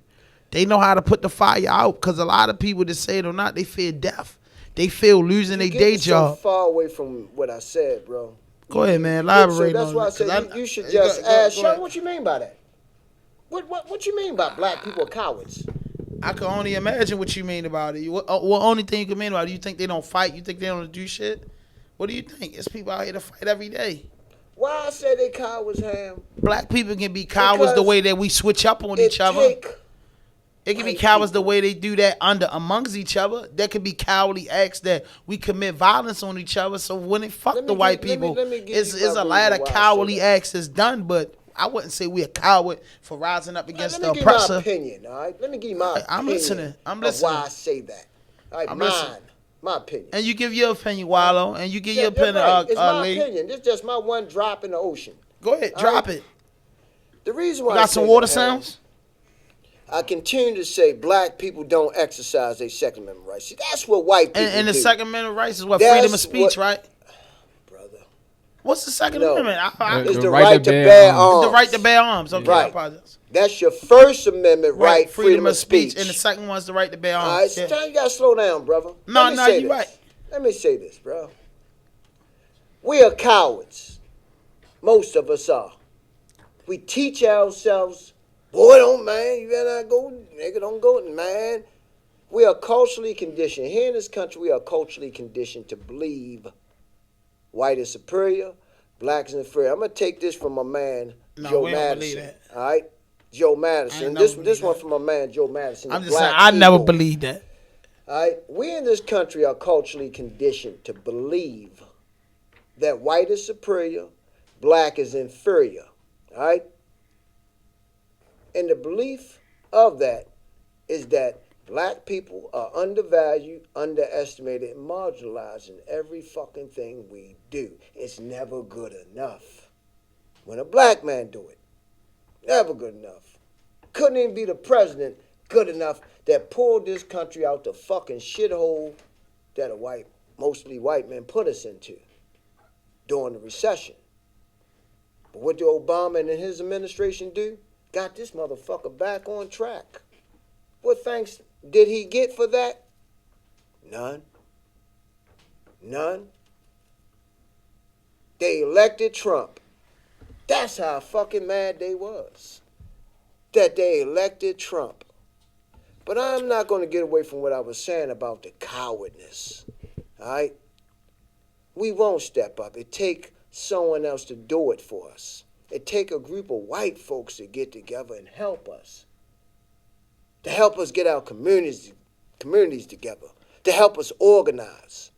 They know how to put the fire out because a lot of people that say it or not, they fear death. They feel losing their You're day getting so job. far away from what I said, bro. Go ahead, man. So Elaborate that's on why I it, 'cause said you should go- just go ask. Show ahead. me what you mean by that. What you mean by black people are cowards? I can only imagine what you mean about it. What only thing you can mean about it? You think they don't fight? You think they don't do shit? What do you think? It's people out here to fight every day. Why I say they cowards, Ham? Black people can be cowards the Because way that we switch up on each other. It can be white cowards the people. way they do that amongst each other. There could be cowardly acts that we commit violence on each other. So when it fuck Let me the white give- let me- people, let me give it's you my a lot reason of why I say cowardly that. acts that's done. But I wouldn't say we're a coward for rising up against Let the me give you my oppressor. opinion, all right? Let me give you my I'm opinion listening. I'm of listening. why I say that. All right, I'm mine. listening. My opinion. And you give your opinion, Wylo, and you give your Yeah, opinion, right. It's my Lee. opinion. This is just my one drop in the ocean. Go ahead, All drop right. it. The reason You why I got say some water that, Ham, sounds? I continue to say black people don't exercise their Second Amendment rights. See, that's what white people And the do, Second Amendment rights is what? That's Freedom of speech, what- right? brother. What's the Second No. Amendment? It's The the right right to to bear bear arms. arms. The right to bear arms. Okay, I Right. apologize. That's your First Amendment right, freedom of speech. And the second one's the right to bear All arms. right, you gotta slow down, brother. No, Let me no, say you this. right. Let me say this, bro. We are cowards. Most of us are. We teach ourselves, boy, don't man, you better not go, nigga, don't go, man. We are culturally conditioned. Here in this country, we are culturally conditioned to believe white is superior, Black is inferior. I'm gonna take this from my man No, Joe we don't believe Madison. that. All right, Joe I Madison. ain't This never this believe one that. from my man Joe Madison. I'm the just saying, Black I never Eagle. believed that. All right, we in this country are culturally conditioned to believe that white is superior, black is inferior. All right, and the belief of that is that black people are undervalued, underestimated, and marginalized in every fucking thing we do. It's never good enough. When a black man do it, never good enough. Couldn't even be the president good enough that pulled this country out the fucking shithole that mostly white men put us into during the recession. But what did Obama and his administration do? Got this motherfucker back on track. What thanks did he get for that? None. None. They elected Trump. That's how fucking mad they was. That they elected Trump. But I'm not going to get away from what I was saying about the cowardness. All right? We won't step up. It take someone else to do it for us. It take a group of white folks to get together and help us. To help us get our communities together. To help us organize.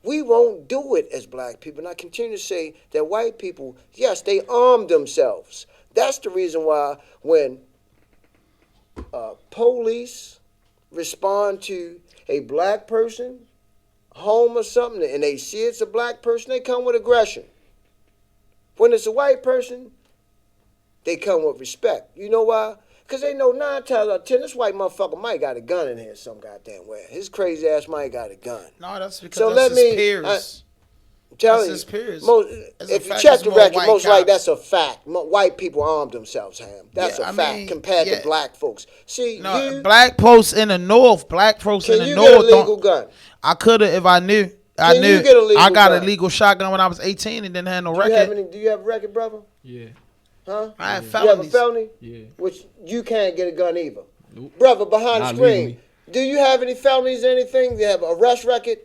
We won't do it as black people. And I continue to say that white people, yes, they arm themselves. That's the reason why when police respond to a black person, home or something, and they see it's a black person, they come with aggression. When it's a white person, they come with respect. You know why? Because they know 9 times out of 10, this white motherfucker might got a gun in here some goddamn way. His crazy ass might got a gun. No, that's because So that's let his me- peers. Telling That's his peers. if you fact, check it's the more record, white most likely cops. that's a fact. White people armed themselves, Ham. That's Yeah, a I fact mean, compared yeah. to black folks. See, No, black folks in the north, black folks in can the you get a north legal don't. gun? I could have if I knew. I Can knew. you get a legal I got gun? a legal shotgun when I was 18 and didn't have no Do you have record. do you have a record, brother? Yeah. Huh? I had You have a felonies. felony? Yeah. Which you can't get a gun either. Nope. Brother, behind Not the screen, legally. do you have any felonies or anything? Do you have an arrest record?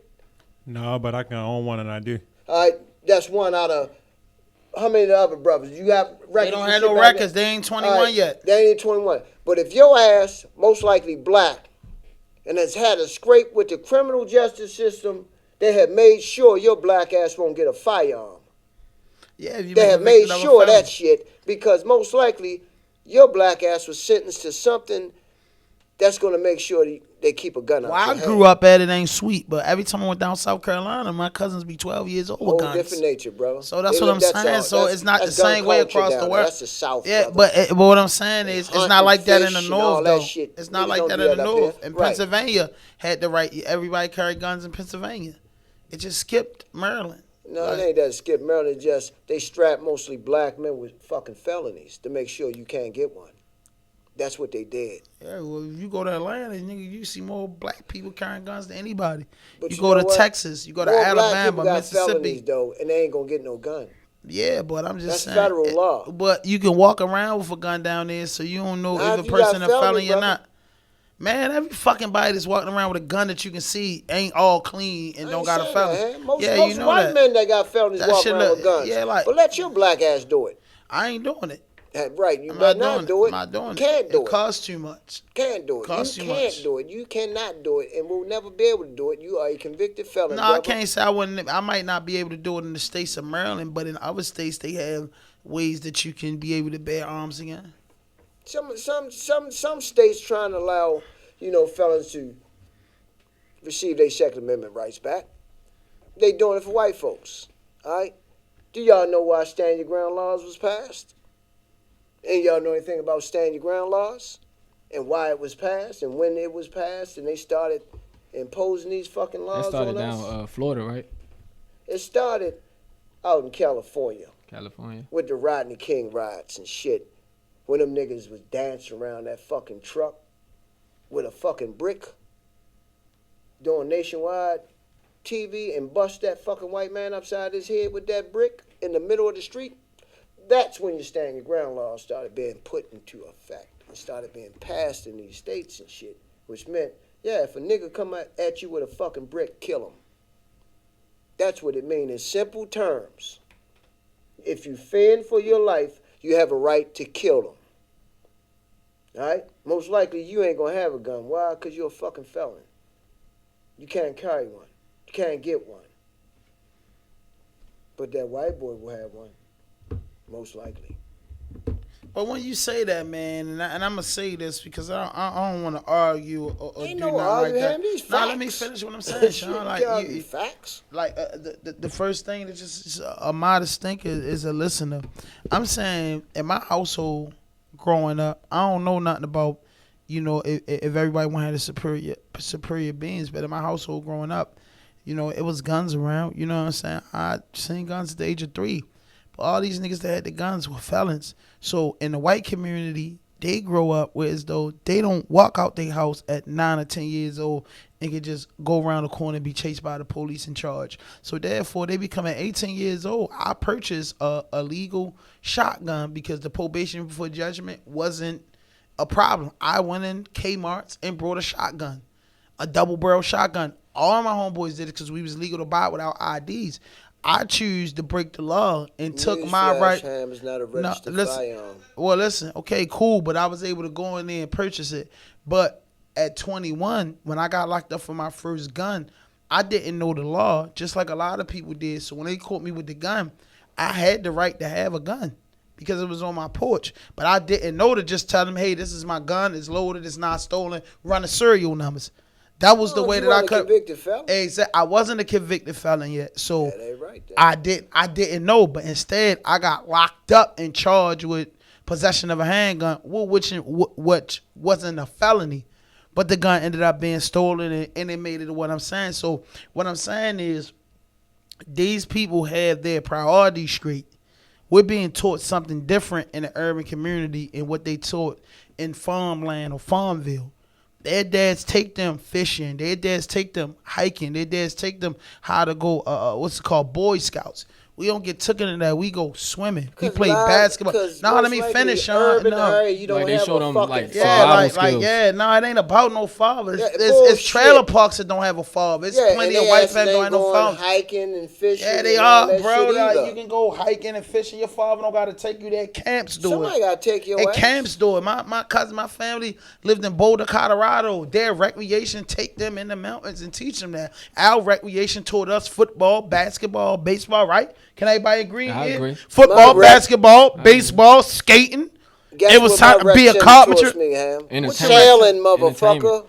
No, but I can own one and I do. All right, that's one out of how many of the other brothers? You have records? They don't and have shit no back records. there? They ain't All 21 right, yet. They ain't 21. But if your ass, most likely black, and has had a scrape with the criminal justice system, they have made sure your black ass won't get a firearm. Yeah, if you They been have made convicted of a sure of that felony. shit because most likely your black ass was sentenced to something that's going to make sure they keep a gun out Well, I your hand. grew up at it ain't sweet, but every time I went down South Carolina, my cousins be 12 years old with Whole guns. different nature, bro. So that's what I'm saying. So it's not the same way across the world. That's the South, Yeah, brother. but what I'm saying is, it's not like that in the North, though. Shit. It's not Niggas like don't that do in the up North. here. In Right. Pennsylvania, had the right. Everybody carried guns in Pennsylvania. It just skipped Maryland. No, Like, it ain't that skip Maryland. Just they strap mostly black men with fucking felonies to make sure you can't get one. That's what they did. Yeah, well, if you go to Atlanta, nigga, you see more black people carrying guns than anybody. But you you go know to what? Texas, you go to More black Alabama, people got Mississippi. felonies though, and they ain't gonna get no gun. Yeah, but I'm just That's saying. federal law. But you can walk around with a gun down there, so you don't know Nah, if if a you got person a felony, felony or brother. not. Man, every fucking body that's walking around with a gun that you can see ain't all clean and I don't ain't got a saying felony. that, man. Most you know white that. men that got felonies That walk shit around look- with guns. yeah, like- but let your black ass do it. I ain't doing it. Right, you I'm better not not doing do it. it. I'm not doing Can't it. do It it. costs too much. Can't do it. Costs You too can't much. do it. You cannot do it, and will never be able to do it. You are a convicted felon. No, I brother. can't say I wouldn't. I might not be able to do it in the states of Maryland, but in other states they have ways that you can be able to bear arms again. Some states trying to allow felons to receive their Second Amendment rights back. They doing it for white folks. All right. Do y'all know why Stand Your Ground laws was passed? And y'all know anything about Stand Your Ground laws? And why it was passed and when it was passed and they started imposing these fucking laws That started on us? down Florida, right? It started out in California California. with the Rodney King riots and shit. When them niggas was dancing around that fucking truck with a fucking brick doing nationwide TV and bust that fucking white man upside his head with that brick in the middle of the street. That's when your Stand Your Ground law started being put into effect. It started being passed in these states and shit, which meant, yeah, if a nigga come at you with a fucking brick, kill him. That's what it means in simple terms. if you fearing for your life, you have a right to kill them. All right? Most likely, you ain't gonna have a gun. Why? Because you're a fucking felon. You can't carry one. You can't get one. But that white boy will have one, most likely. But when you say that, man, and I'm gonna say this because I don't want to argue or Ain't do no nothing arguing, like that. these Nah, facts. let me finish what I'm saying, Sean. Like facts. Like the first thing that just a modest thinker is a listener. I'm saying in my household growing up, I don't know nothing about, if everybody wanted a superior beings, but in my household growing up, it was guns around. You know what I'm saying? I seen guns at the age of 3. But all these niggas that had the guns were felons. So in the white community, they grow up where as though they don't walk out their house at 9 or 10 years old and can just go around the corner and be chased by the police and charged. So therefore, they become at 18 years old. I purchased a legal shotgun because the probation before judgment wasn't a problem. I went in Kmart's and brought a shotgun, a double barrel shotgun. All my homeboys did it because we was legal to buy it without IDs. I choose to break the law and took my right. Ham is not a registered firearm. Well, listen, okay, cool, but I was able to go in there and purchase it. But at 21, when I got locked up for my first gun, I didn't know the law, just like a lot of people did. So when they caught me with the gun, I had the right to have a gun because it was on my porch. But I didn't know to just tell them, hey, this is my gun, it's loaded, it's not stolen, run the serial numbers. That was the way that I could. Convicted felon? Exactly. I wasn't a convicted felon yet, so that ain't right, I didn't know. But instead, I got locked up and charged with possession of a handgun, which wasn't a felony, but the gun ended up being stolen, and it made it to what I'm saying. So what I'm saying is, these people have their priorities straight. We're being taught something different in the urban community and what they taught in farmland or Farmville. Their dads take them fishing. Their dads take them hiking. Their dads take them how to go, what's it called, Boy Scouts. We don't get taken in that. We go swimming. We play basketball. No, let me finish, Sean. No. You don't they have show a them fucking like no, it ain't about no father. Yeah, It's trailer parks that don't have a father. It's plenty of white families don't have no father. Hiking and fishing. Yeah, they are, bro. Like, you can go hiking and fishing. Your father don't got to take you there. Camps do it. Somebody got to take your ass. Camps do it. My cousin, my family lived in Boulder, Colorado. Their recreation take them in the mountains and teach them that. Our recreation taught us football, basketball, baseball, right? Can everybody agree? I agree. Football, basketball, baseball, skating. Guess it was time to be a carpenter. Sailing, motherfucker.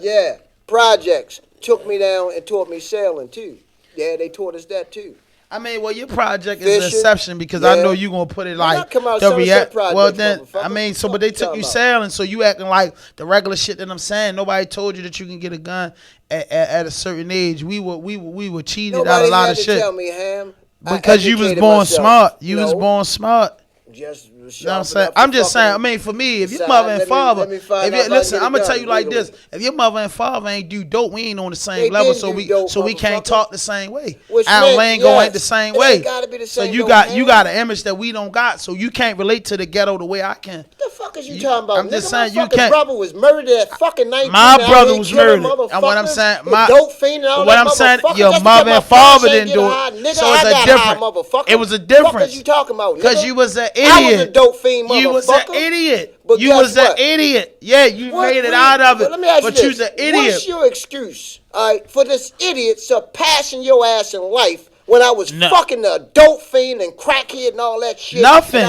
Yeah. Projects took me down and taught me sailing too. Yeah, they taught us that too. I mean, well, your project is an Fishing, exception because I know you're going to put it like well, then, I mean, so, but they took you sailing, so you acting like the regular shit that I'm saying. Nobody told you that you can get a gun at a certain age. We were cheated out a lot of shit. Tell me, Ham. Because you was born smart. You was born smart. Just you know what I'm saying? I'm just saying, I mean, for me, if your mother and father, listen, I'm gonna tell you like this: if your mother and father ain't do dope, we ain't on the same level, so we can't talk the same way. Our lingo ain't the same way. So you got an image that we don't got, so you can't relate to the ghetto the way I can. What the fuck is you talking about? I'm just saying you can't. My brother was murdered at fucking 19. My brother was murdered, and what I'm saying, what I'm saying, your mother and father didn't do it, so it's a different. It was a difference. What you talking about? Because you was an idiot. I was a dope fiend, motherfucker. You was an idiot. But you was an idiot. Yeah, you made it out of it. Let me ask you but you this. was an idiot. What's your excuse, all right, for this idiot surpassing your ass in life when I was fucking a dope fiend and crackhead and all that shit? Nothing.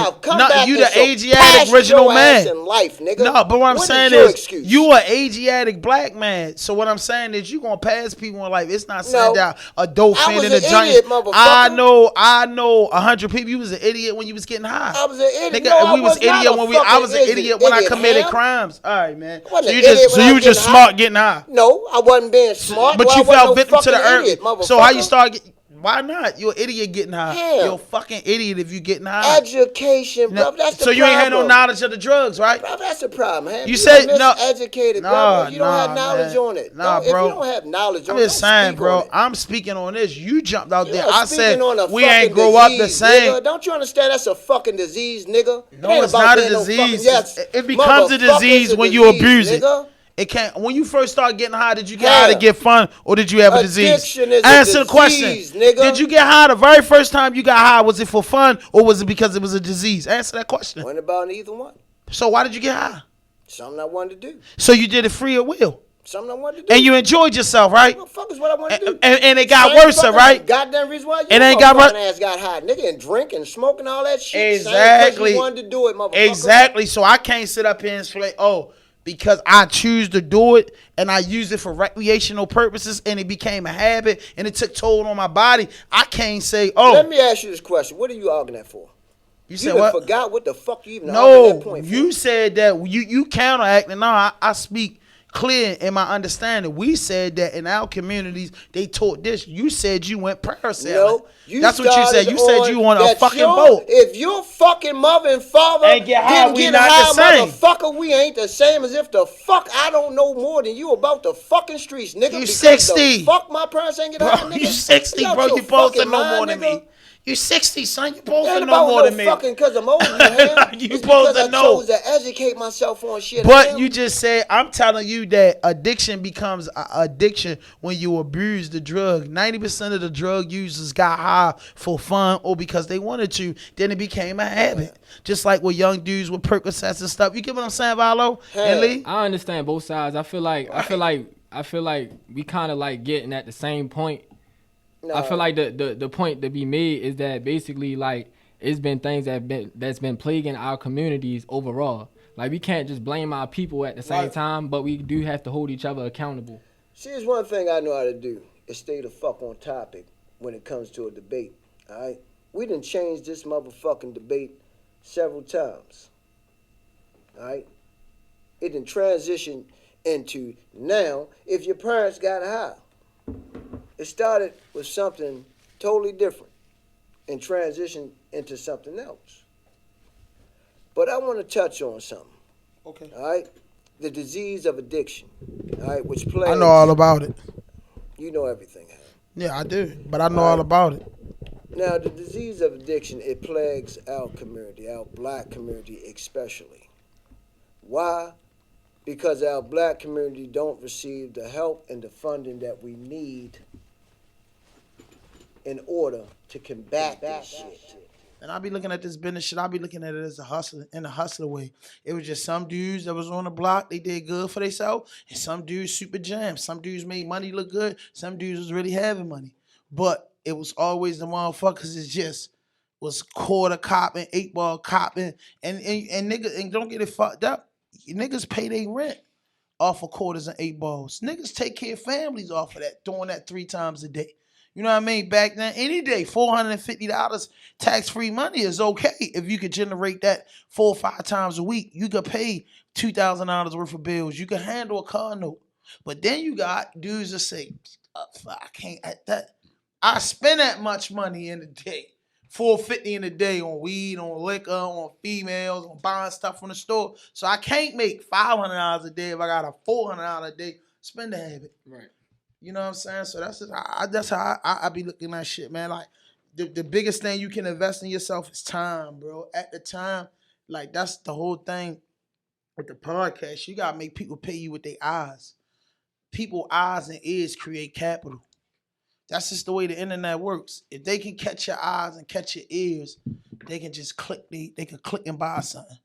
You the Asiatic original man. In life, nigga. No, but what I'm saying is you an Asiatic black man. So what I'm saying is you gonna pass people in life. It's not saying that a dope fiend in the jungle. I know 100 people. You was an idiot when you was getting high. I was an idiot. Nigga, we was idiot when I was an idiot when I committed crimes. All right, man. So you was just smart getting high. No, I wasn't being smart. But you fell victim to the earth. So how you start getting? Why not? You're an idiot getting high. Hell. You're a fucking idiot if you getting high. Education, bro. That's the problem. So you ain't had no knowledge of the drugs, right? Bro, that's the problem, man. You said no. Educated, bro. You don't have knowledge on it. Nah, bro. If you don't have knowledge on it, I'm just saying, bro. I'm speaking on this. You jumped out there. I said we ain't grow up the same. Nigga. Don't you understand? That's a fucking disease, nigga. No, it's not a disease. It becomes a disease when you abuse it. It can't. When you first started getting high, did you get high to get fun, or did you have a disease? Addiction is Answer a the question. disease, nigga. Did you get high the very first time you got high? Was it for fun, or was it because it was a disease? Answer that question. Wasn't about either one. So why did you get high? Something I wanted to do. So you did it free of will. Something I wanted to do. And you enjoyed yourself, right? What the fuck is what I wanted to do? And it got Same worse, fucking right? Goddamn reason why you It ain't got ass got high, nigga, and drinking, smoking, all that shit. Exactly. Same 'cause you wanted to do it, motherfucker. Exactly. So I can't sit up here and say, oh, because I choose to do it and I use it for recreational purposes and it became a habit and it took toll on my body. I can't say, oh. Let me ask you this question. What are you arguing that for? You said what? Forgot what the fuck you even arguing that point for. You said that you counteracting. No, I speak clear in my understanding. We said that in our communities they taught this. You said you went parasailing. No, that's what you said. You said you on a fucking boat. If your fucking mother and father Ain't get high, didn't we get not high, the same. motherfucker, we ain't the same as if the fuck I don't know more than you about the fucking streets, nigga. You because 60. The fuck my parents ain't get high, Bro, nigga. you 60, out bro. your You supposed to fucking know mind, more than nigga. me. You 60, son. You It supposed to ain't know about more no than me. fucking because I'm older, man. You It's supposed because to know. I chose to educate myself on shit. But man. you just said, I'm telling you that addiction becomes addiction when you abuse the drug. 90% of the drug users got high for fun or because they wanted to. Then it became a habit. Just like with young dudes with Percocets and stuff. You get what I'm saying, Vylo and Lee? I understand both sides. I feel like we kind of like getting at the same point. No. I feel like the point to be made is that basically like it's been things that's been plaguing our communities overall. Like we can't just blame our people at the same time, but we do have to hold each other accountable. See, there's one thing I know how to do is stay the fuck on topic when it comes to a debate. All right, we done changed this motherfucking debate several times. All right, it done transitioned into now. If your parents got high. It started with something totally different and transitioned into something else. But I want to touch on something. Okay. All right? The disease of addiction. All right, which plays. I know all about it. You know everything, huh? Yeah, I do. But I know all about it. Now, the disease of addiction, it plagues our community, our black community especially. Why? Because our black community don't receive the help and the funding that we need in order to combat this shit. And I be looking at this business shit. I be looking at it as a hustler, in a hustler way. It was just some dudes that was on the block. They did good for themselves. And some dudes super jammed. Some dudes made money look good. Some dudes was really having money. But it was always the motherfuckers that just was quarter copping, 8-ball copping. And niggas, and don't get it fucked up. Niggas pay their rent off of quarters and 8 balls. Niggas take care of families off of that, doing that 3 times a day. You know what I mean? Back then, any day, $450 tax-free money is okay. If you could generate that 4 or 5 times a week, you could pay $2,000 worth of bills. You could handle a car note. But then you got dudes that say, I can't at that. I spend that much money in a day. $450 in a day on weed, on liquor, on females, on buying stuff from the store. So I can't make $500 a day if I got a $400 a day spending habit. Right. You know what I'm saying? So that's how I be looking at shit, man. Like the biggest thing you can invest in yourself is time, bro. At the time, like that's the whole thing with the podcast. You gotta make people pay you with their eyes. People eyes and ears create capital. That's just the way the internet works. If they can catch your eyes and catch your ears, they can just click. They can click and buy something.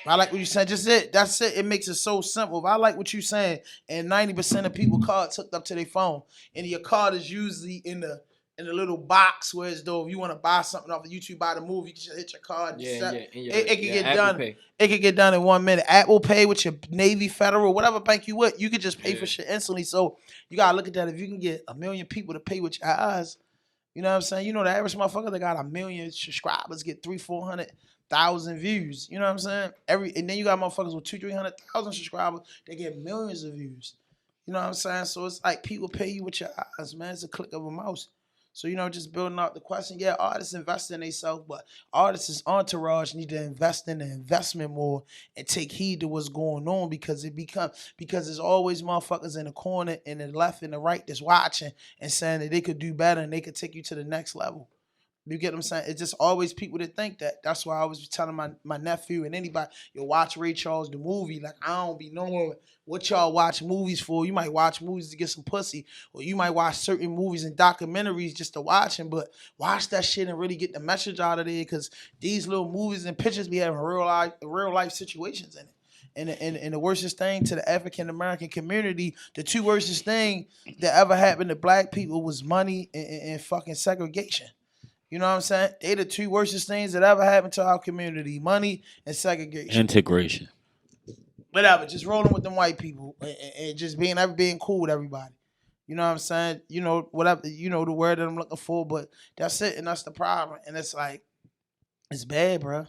I like what you said. Just it. That's it. It makes it so simple. If I like what you saying, and 90% of people cards hooked up to their phone, and your card is usually in the little box, whereas though if you want to buy something off of YouTube, buy the movie, you can just hit your card. And it can get done. Pay. It can get done in 1 minute. Apple Pay with your Navy, Federal, whatever bank you with, you could just pay for shit instantly. So you gotta look at that. If you can get 1 million people to pay with your eyes, you know what I'm saying? You know the average motherfucker that got 1 million subscribers get 300,000-400,000 views. You know what I'm saying? And then you got motherfuckers with 200,000-300,000 subscribers, they get millions of views. You know what I'm saying? So it's like people pay you with your eyes, man. It's a click of a mouse. So, you know, just building out the question. Yeah, artists invest in themselves, but artists' entourage need to invest in the investment more and take heed to what's going on because there's always motherfuckers in the corner and the left and the right that's watching and saying that they could do better and they could take you to the next level. You get what I'm saying? It's just always people that think that. That's why I always be telling my nephew and anybody, you watch Ray Charles the movie. Like, I don't be knowing what y'all watch movies for. You might watch movies to get some pussy, or you might watch certain movies and documentaries just to watch them, but watch that shit and really get the message out of there, because these little movies and pictures be having real life situations in it. And the worstest thing to the African American community, the two worstest thing that ever happened to black people was money and fucking segregation. You know what I'm saying? They the two worstest things that ever happened to our community: money and segregation. Integration. Whatever, just rolling with them white people and just being cool with everybody. You know what I'm saying? You know, whatever, you know the word that I'm looking for, but that's it, and that's the problem. And it's like, it's bad, bro.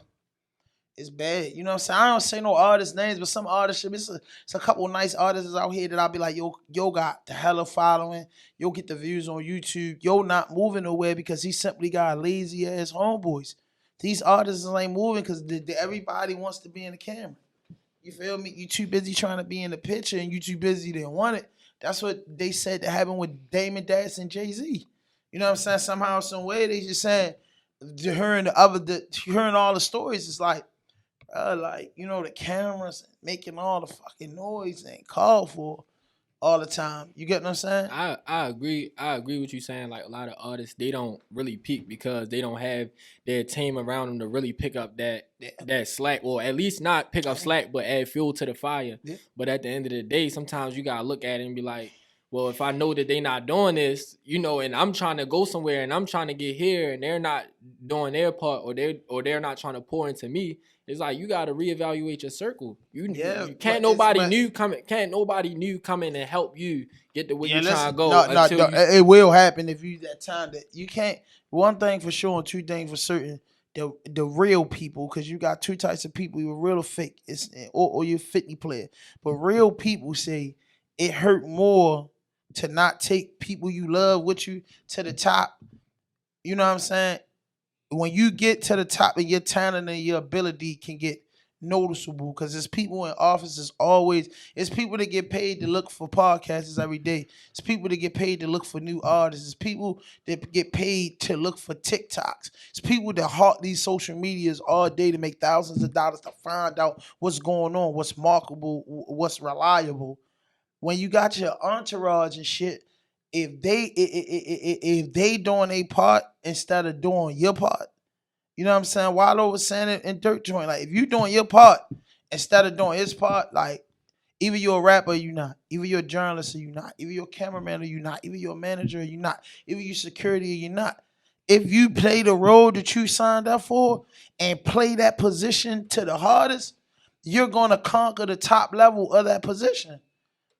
It's bad. You know what I'm saying? I don't say no artist names, but some artists, it's a couple of nice artists out here that I'll be like, yo got the hella following. Yo get the views on YouTube. Yo not moving nowhere because he simply got lazy ass homeboys. These artists ain't moving because everybody wants to be in the camera. You feel me? You too busy trying to be in the picture and you too busy to want it. That's what they said that happened with Damon Dash and Jay-Z. You know what I'm saying? Somehow, some way, they just saying, hearing all the stories, it's like, like, you know, the cameras making all the fucking noise ain't called for all the time. You get what I'm saying? I agree. I agree with you saying, like, a lot of artists, they don't really peak because they don't have their team around them to really pick up that slack, or at least not pick up slack, but add fuel to the fire. Yeah. But at the end of the day, sometimes you gotta look at it and be like, well, if I know that they not doing this, you know, and I'm trying to go somewhere and I'm trying to get here and they're not doing their part, or they're not trying to pour into me, it's like you got to reevaluate your circle. You can't nobody new come in and help you get to where you're trying to go. It will happen if you that time that you can't. One thing for sure and two things for certain. The real people, because you got two types of people: you're real or fake, or you're 50 player. But real people say it hurt more to not take people you love with you to the top. You know what I'm saying? When you get to the top of your talent and your ability can get noticeable, because there's people in offices always, it's people that get paid to look for podcasters every day. It's people that get paid to look for new artists. It's people that get paid to look for TikToks. It's people that hawk these social medias all day to make thousands of dollars to find out what's going on, what's marketable, what's reliable. When you got your entourage and shit, if they doing a part instead of doing your part, you know what I'm saying? Vylo was saying it in Dirt Joint. Like, if you doing your part instead of doing his part, like, either you're a rapper or you not. Either you're a journalist or you not. Either you're a cameraman or you not. Either you're a manager or you not. Either you're security or you not. If you play the role that you signed up for and play that position to the hardest, you're going to conquer the top level of that position.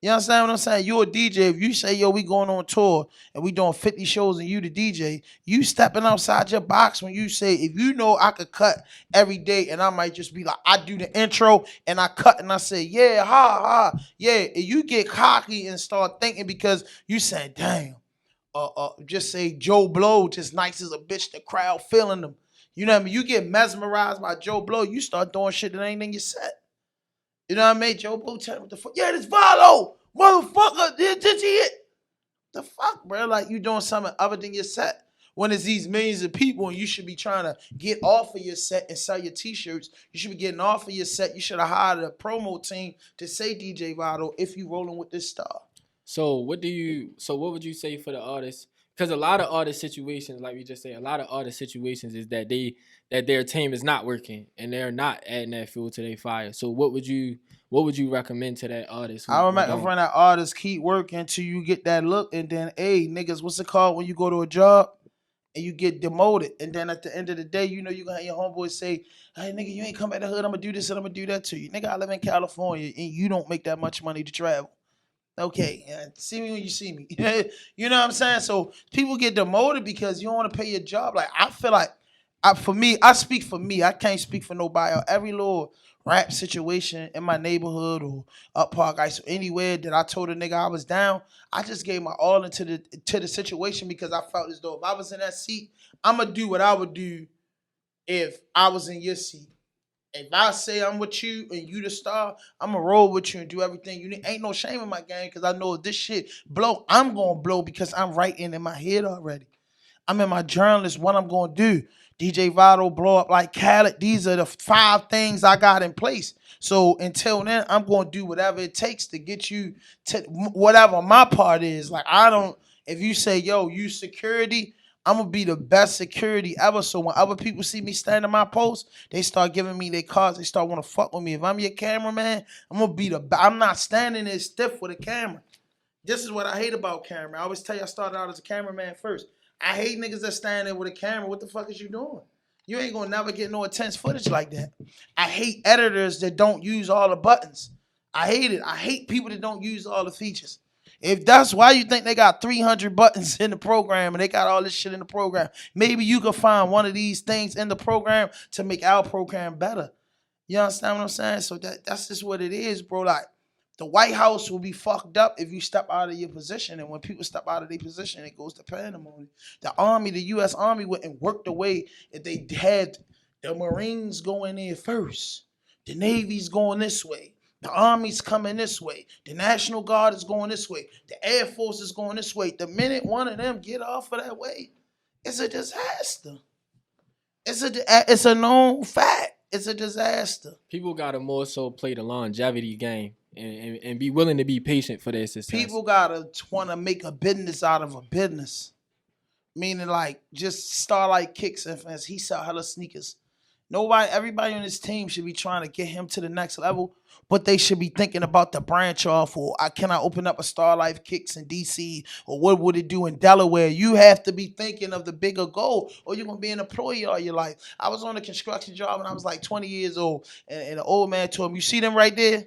You understand what I'm saying? You're a DJ. If you say, yo, we going on tour and we doing 50 shows and you the DJ, you stepping outside your box when you say, if you know I could cut every day and I might just be like, I do the intro and I cut and I say, yeah, ha, yeah. And you get cocky and start thinking because you say, damn, just say Joe Blow, just nice as a bitch, the crowd feeling them. You know what I mean? You get mesmerized by Joe Blow, you start doing shit that ain't in your set. You know what I mean? Joe Blow tell me what the fuck. Yeah, this Vylo, motherfucker. Did you it? The fuck, bro? Like, you doing something other than your set. When it's these millions of people and you should be trying to get off of your set and sell your t-shirts. You should be getting off of your set. You should have hired a promo team to say DJ Vylo if you rolling with this star. So what would you say for the artists? Because a lot of artist situations, like we just said, a lot of artist situations is that their team is not working and they're not adding that fuel to their fire. So what would you recommend to that artist? I recommend that artist keep working till you get that look, and then, hey, niggas, what's it called when you go to a job and you get demoted, and then at the end of the day, you know you gonna have your homeboys say, hey, nigga, you ain't come back to the hood, I'm gonna do this and I'm gonna do that to you. Nigga, I live in California and you don't make that much money to travel. Okay, see me when you see me. You know what I'm saying? So people get demoted because you don't want to pay your job. Like, I feel like, for me, I speak for me. I can't speak for nobody. Every little rap situation in my neighborhood or up Park Ice or anywhere that I told a nigga I was down, I just gave my all into the situation because I felt as though if I was in that seat, I'm going to do what I would do if I was in your seat. If I say I'm with you and you the star, I'm going to roll with you and do everything you need. Ain't no shame in my game because I know if this shit blow, I'm going to blow because I'm writing in my head already. I'm in my journalist. What I'm gonna do? DJ Vylo blow up like Khaled. These are the 5 things I got in place. So until then, I'm gonna do whatever it takes to get you to whatever my part is. Like I don't. If you say, yo, you security, I'm gonna be the best security ever. So when other people see me standing my post, they start giving me their cards. They start want to fuck with me. If I'm your cameraman, I'm gonna be I'm not standing there stiff with a camera. This is what I hate about camera. I always tell you I started out as a cameraman first. I hate niggas that stand there with a camera. What the fuck is you doing? You ain't gonna never get no intense footage like that. I hate editors that don't use all the buttons. I hate it. I hate people that don't use all the features. If that's why you think they got 300 buttons in the program and they got all this shit in the program, maybe you could find one of these things in the program to make our program better. You understand what I'm saying? So that's just what it is, bro. Like, the White House will be fucked up if you step out of your position. And when people step out of their position, it goes to pandemonium. The Army, the U.S. Army wouldn't work the way if they had the Marines going there first. The Navy's going this way. The Army's coming this way. The National Guard is going this way. The Air Force is going this way. The minute one of them get off of that way, it's a disaster. It's a known fact. It's a disaster. People gotta more so play the longevity game and be willing to be patient for their success. People gotta want to make a business out of a business. Meaning like just Starlight Kicks, as he sell hella sneakers. Everybody on this team should be trying to get him to the next level, but they should be thinking about the branch off, or can I open up a Starlight Kicks in DC, or what would it do in Delaware? You have to be thinking of the bigger goal, or you're gonna be an employee all your life. I was on a construction job when I was like 20 years old, and the old man told me, "You see them right there?"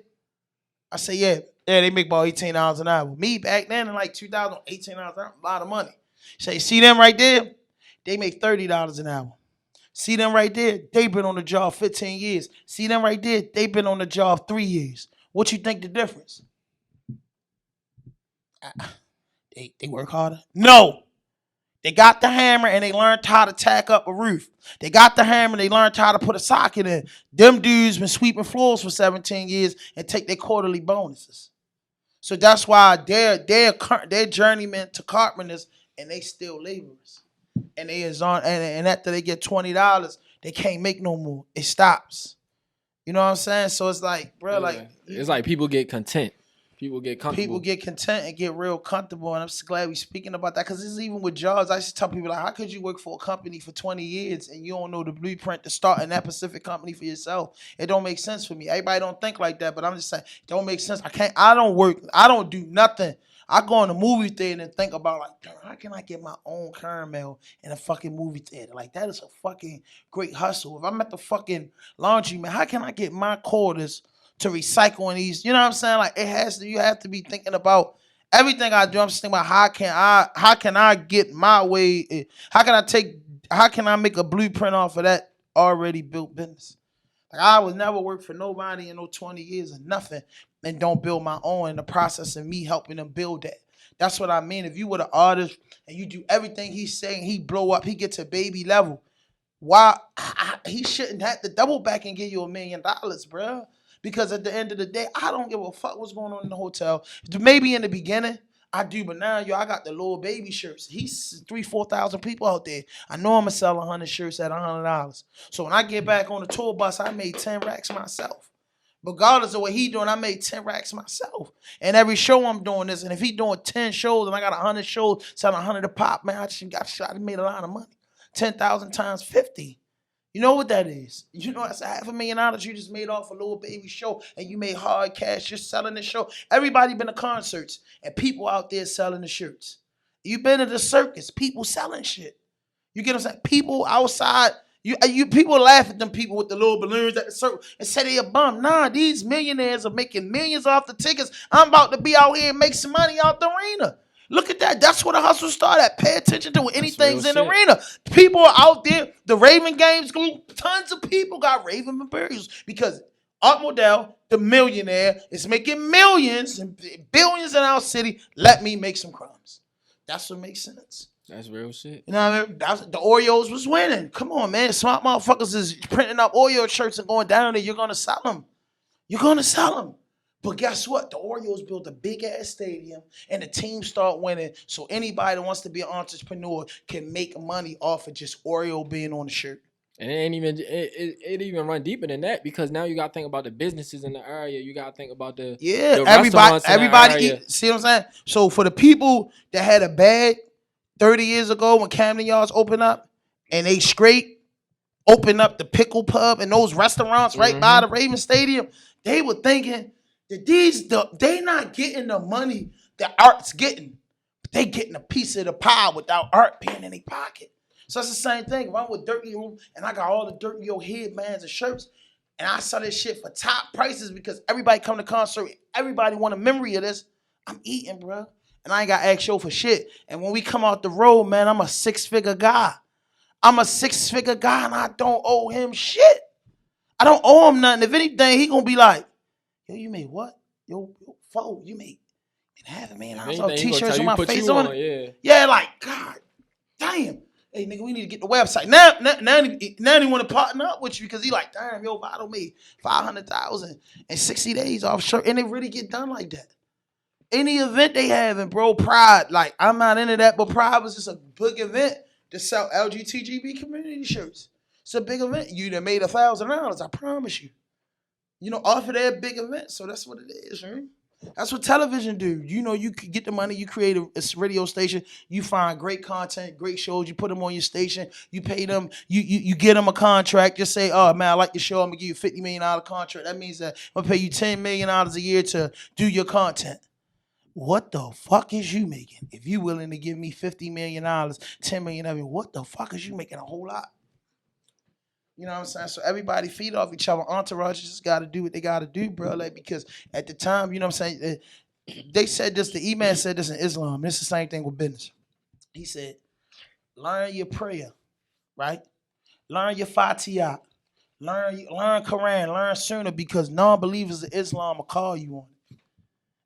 I said, "Yeah, they make about $18 an hour." Me back then in like 2000, $18 an hour, a lot of money. He said, "See them right there? They make $30 an hour. See them right there? They been on the job 15 years. See them right there? They been on the job 3 years. What you think the difference?" They work harder? No. They got the hammer and they learned how to tack up a roof. They got the hammer and they learned how to put a socket in. Them dudes been sweeping floors for 17 years and take their quarterly bonuses. So that's why they're journeymen to carpenters and they still laborers. And they is on, and after they get $20, they can't make no more. It stops. You know what I'm saying? So it's like, bro, it's like people get content. People get comfortable. People get content and get real comfortable. And I'm just glad we're speaking about that, because it's even with jobs. I used to tell people, like, how could you work for a company for 20 years and you don't know the blueprint to start in that specific company for yourself? It don't make sense for me. Everybody don't think like that, but I'm just saying, it don't make sense. I don't do nothing. I go in the movie theater and think about, like, how can I get my own caramel in a fucking movie theater? Like, that is a fucking great hustle. If I'm at the fucking laundry, man, how can I get my quarters to recycle in these? You know what I'm saying? Like, you have to be thinking about everything I do. I'm just thinking about how can I get my way? How can I make a blueprint off of that already built business? Like, I would never work for nobody in no 20 years or nothing and don't build my own in the process of me helping them build that. That's what I mean. If you were the artist and you do everything he's saying, he blow up, he gets to baby level. Why he shouldn't have to double back and give you $1 million, bro? Because at the end of the day, I don't give a fuck what's going on in the hotel. Maybe in the beginning, I do, but now, I got the little baby shirts. He's 3,000-4,000 people out there. I know I'm going to sell 100 shirts at $100. So when I get back on the tour bus, I made 10 racks myself. Regardless of what he doing, I made 10 racks myself. And every show I'm doing this, and if he doing 10 shows and I got 100 shows, selling 100 a pop, man, I made a lot of money. 10,000 times 50. You know what that is? You know that's $500,000 you just made off a little baby show, and you made hard cash just selling the show. Everybody been to concerts, and people out there selling the shirts. You been to the circus, people selling shit. You get what I'm saying? People outside, you people laugh at them people with the little balloons at the circle and say they a bum. Nah, these millionaires are making millions off the tickets. I'm about to be out here and make some money out the arena. Look at that. That's where the hustle started at. Pay attention to anything's in the arena. People are out there. The Raven games grew. Tons of people got Raven Memorials because Art Modell, the millionaire, is making millions and billions in our city. Let me make some crumbs. That's what makes sense. That's real shit. You know what I mean? The Oreos was winning. Come on, man. Smart motherfuckers is printing up Oreo shirts and going down there. You're going to sell them. You're going to sell them. But guess what? The Orioles built a big ass stadium and the team start winning. So anybody that wants to be an entrepreneur can make money off of just Oriole being on the shirt. And it ain't even it even run deeper than that, because now you gotta think about the businesses in the area. You gotta think about the everybody eat. See what I'm saying? So for the people that had a bag 30 years ago when Camden Yards opened up and they straight opened up the Pickle Pub and those restaurants right by the Raven Stadium, they were thinking that they not getting the money that Art's getting, but they getting a piece of the pie without Art being in their pocket. So it's the same thing. If I'm with Dirty Room and I got all the Dirty Yo headbands and shirts, and I sell this shit for top prices because everybody come to concert, everybody want a memory of this, I'm eating, bro. And I ain't got to ask yo for shit. And when we come out the road, man, I'm a 6-figure guy. I'm a 6-figure guy, and I don't owe him shit. I don't owe him nothing. If anything, he gonna be like, yo, you made what? Yo, you made $500,000 off t-shirts with my face on it. Yeah, like, God damn. Hey, nigga, we need to get the website. Now he want to partner up with you because he like, damn, yo, Vylo made $500,000 in 60 days off shirt. And they really get done like that. Any event they having, bro, Pride, like, I'm not into that, but Pride was just a big event to sell LGTGB community shirts. It's a big event. You done made $1,000, I promise you. You know, off of that big event. So that's what it is, man. That's what television do. You know, you get the money, you create a radio station, you find great content, great shows, you put them on your station, you pay them, you get them a contract, just say, oh man, I like your show, I'm gonna give you a $50 million contract. That means that I'm gonna pay you $10 million a year to do your content. What the fuck is you making? If you willing to give me $50 million, $10 million of it, what the fuck is you making? A whole lot. You know what I'm saying? So everybody feed off each other. Entourage just got to do what they got to do, bro. Like, because at the time, you know what I'm saying? They said this, the E-Man said this in Islam. It's the same thing with business. He said, learn your prayer, right? Learn your Fatiha. Learn Quran. Learn Sunnah, because non-believers of Islam will call you on it.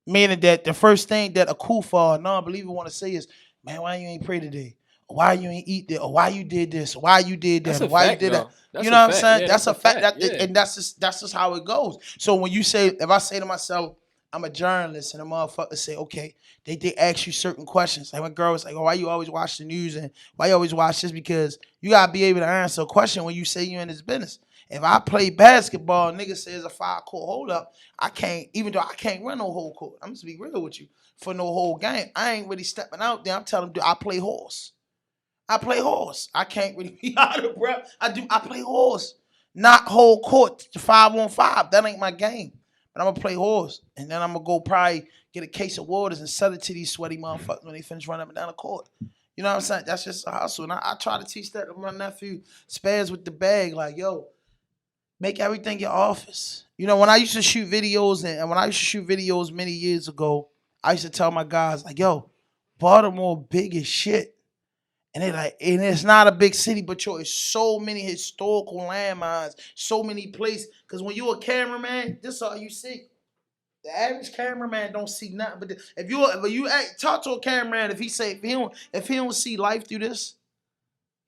Meaning that the first thing that a kuffar, a non-believer want to say is, man, why you ain't pray today? Or why you ain't eat that? Or why you did this? Or why you did that? Or why you did that? You know what I'm saying? Yeah, that's a fact. And that's just how it goes. So when you say, if I say to myself, I'm a journalist, and a motherfucker say, okay, they ask you certain questions. Like when girl was like, oh, why you always watch the news and why you always watch this? Because you gotta be able to answer a question when you say you in this business. If I play basketball, nigga says a 5-court hold up, I can't, even though I can't run no whole court. I'm just be real with you. For no whole game, I ain't really stepping out there. I'm telling them, I play horse. I play horse. I can't really be out of breath. I play horse. Not whole court, 5-on-5. That ain't my game. But I'm going to play horse. And then I'm going to go probably get a case of waters and sell it to these sweaty motherfuckers when they finish running up and down the court. You know what I'm saying? That's just a hustle. And I try to teach that to my nephew, Spaz with the bag. Like, yo, make everything your office. You know, when I used to shoot videos, many years ago, I used to tell my guys, like, yo, Baltimore big as shit. And they like, and it's not a big city, but yo, it's so many historical landmines, so many places. Because when you're a cameraman, this is all you see. The average cameraman don't see nothing. But if you talk to a cameraman, if he don't see life through this,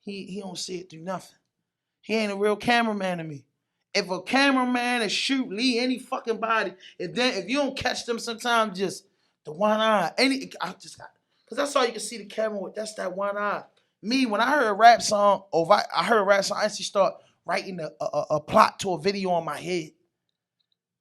he don't see it through nothing. He ain't a real cameraman to me. If a cameraman is shoot Lee any fucking body, if you don't catch them sometimes, just the one eye, because that's all you can see the camera with. That's that one eye. Me, when I heard a rap song, I actually start writing a plot to a video on my head.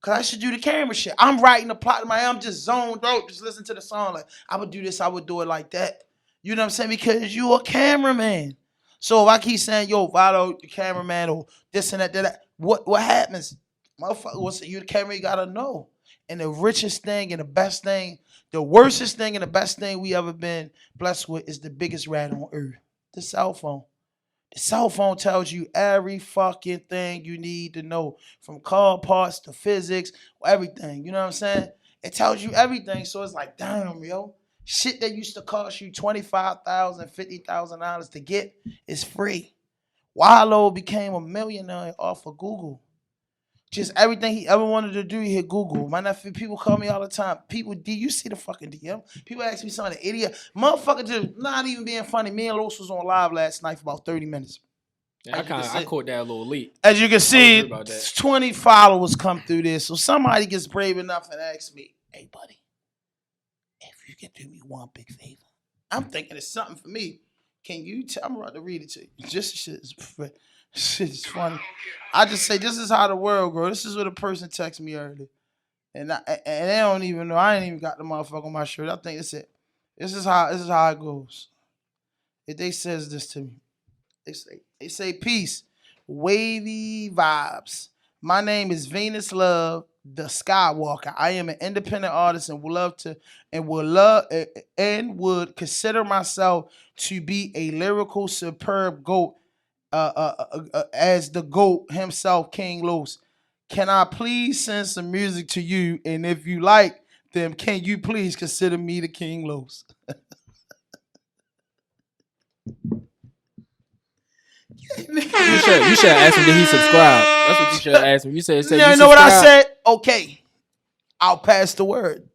Cause I should do the camera shit. I'm writing a plot in my head. I'm just zoned out, just listen to the song. Like, I would do this, I would do it like that. You know what I'm saying? Because you a cameraman. So if I keep saying, yo, Vylo, the cameraman, or this and that, what happens? Motherfucker, what's it? You the camera, you gotta know. And the richest thing and the best thing, the worstest thing and the best thing we ever been blessed with is the biggest rat on earth. The cell phone. The cell phone tells you every fucking thing you need to know, from car parts to physics, everything. You know what I'm saying? It tells you everything. So it's like, damn, yo. Shit that used to cost you $25,000, $50,000 to get is free. Vylo became a millionaire off of Google. Just everything he ever wanted to do, he hit Google. My nephew, people call me all the time. People, do you see the fucking DM? People ask me some of the idiot. Motherfucker just not even being funny. Me and Los was on live last night for about 30 minutes. Yeah, I caught that a little late. As you can see, 20 followers come through this. So somebody gets brave enough and asks me, hey, buddy, if you can do me one big favor. I'm thinking it's something for me. Can you I'm about to read it to you. Just shit's funny. I just say, this is how the world goes. This is what a person texted me earlier. And they don't even know. I ain't even got the motherfucker on my shirt. I think it's it. This is how it goes. If they says this to me. They say, peace, wavy vibes. My name is Venus Love, the Skywalker. I am an independent artist and would consider myself to be a lyrical superb goat, as the goat himself, King Los. Can I please send some music to you? And if you like them, can you please consider me the King Los? You should ask him, did he subscribe? That's what you should ask him. You said you know what I said? Okay, I'll pass the word.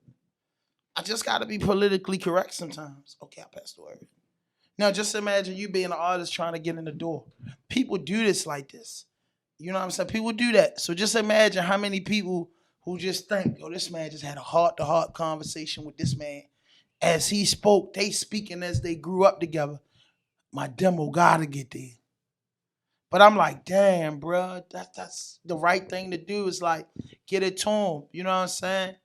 I just got to be politically correct sometimes. Okay, I'll pass the word. Now, just imagine you being an artist trying to get in the door. People do this like this. You know what I'm saying? People do that. So just imagine how many people who just think, yo, this man just had a heart-to-heart conversation with this man. As he spoke, they speaking as they grew up together. My demo got to get there. But I'm like, damn, bro, that's the right thing to do is like get it to him. You know what I'm saying?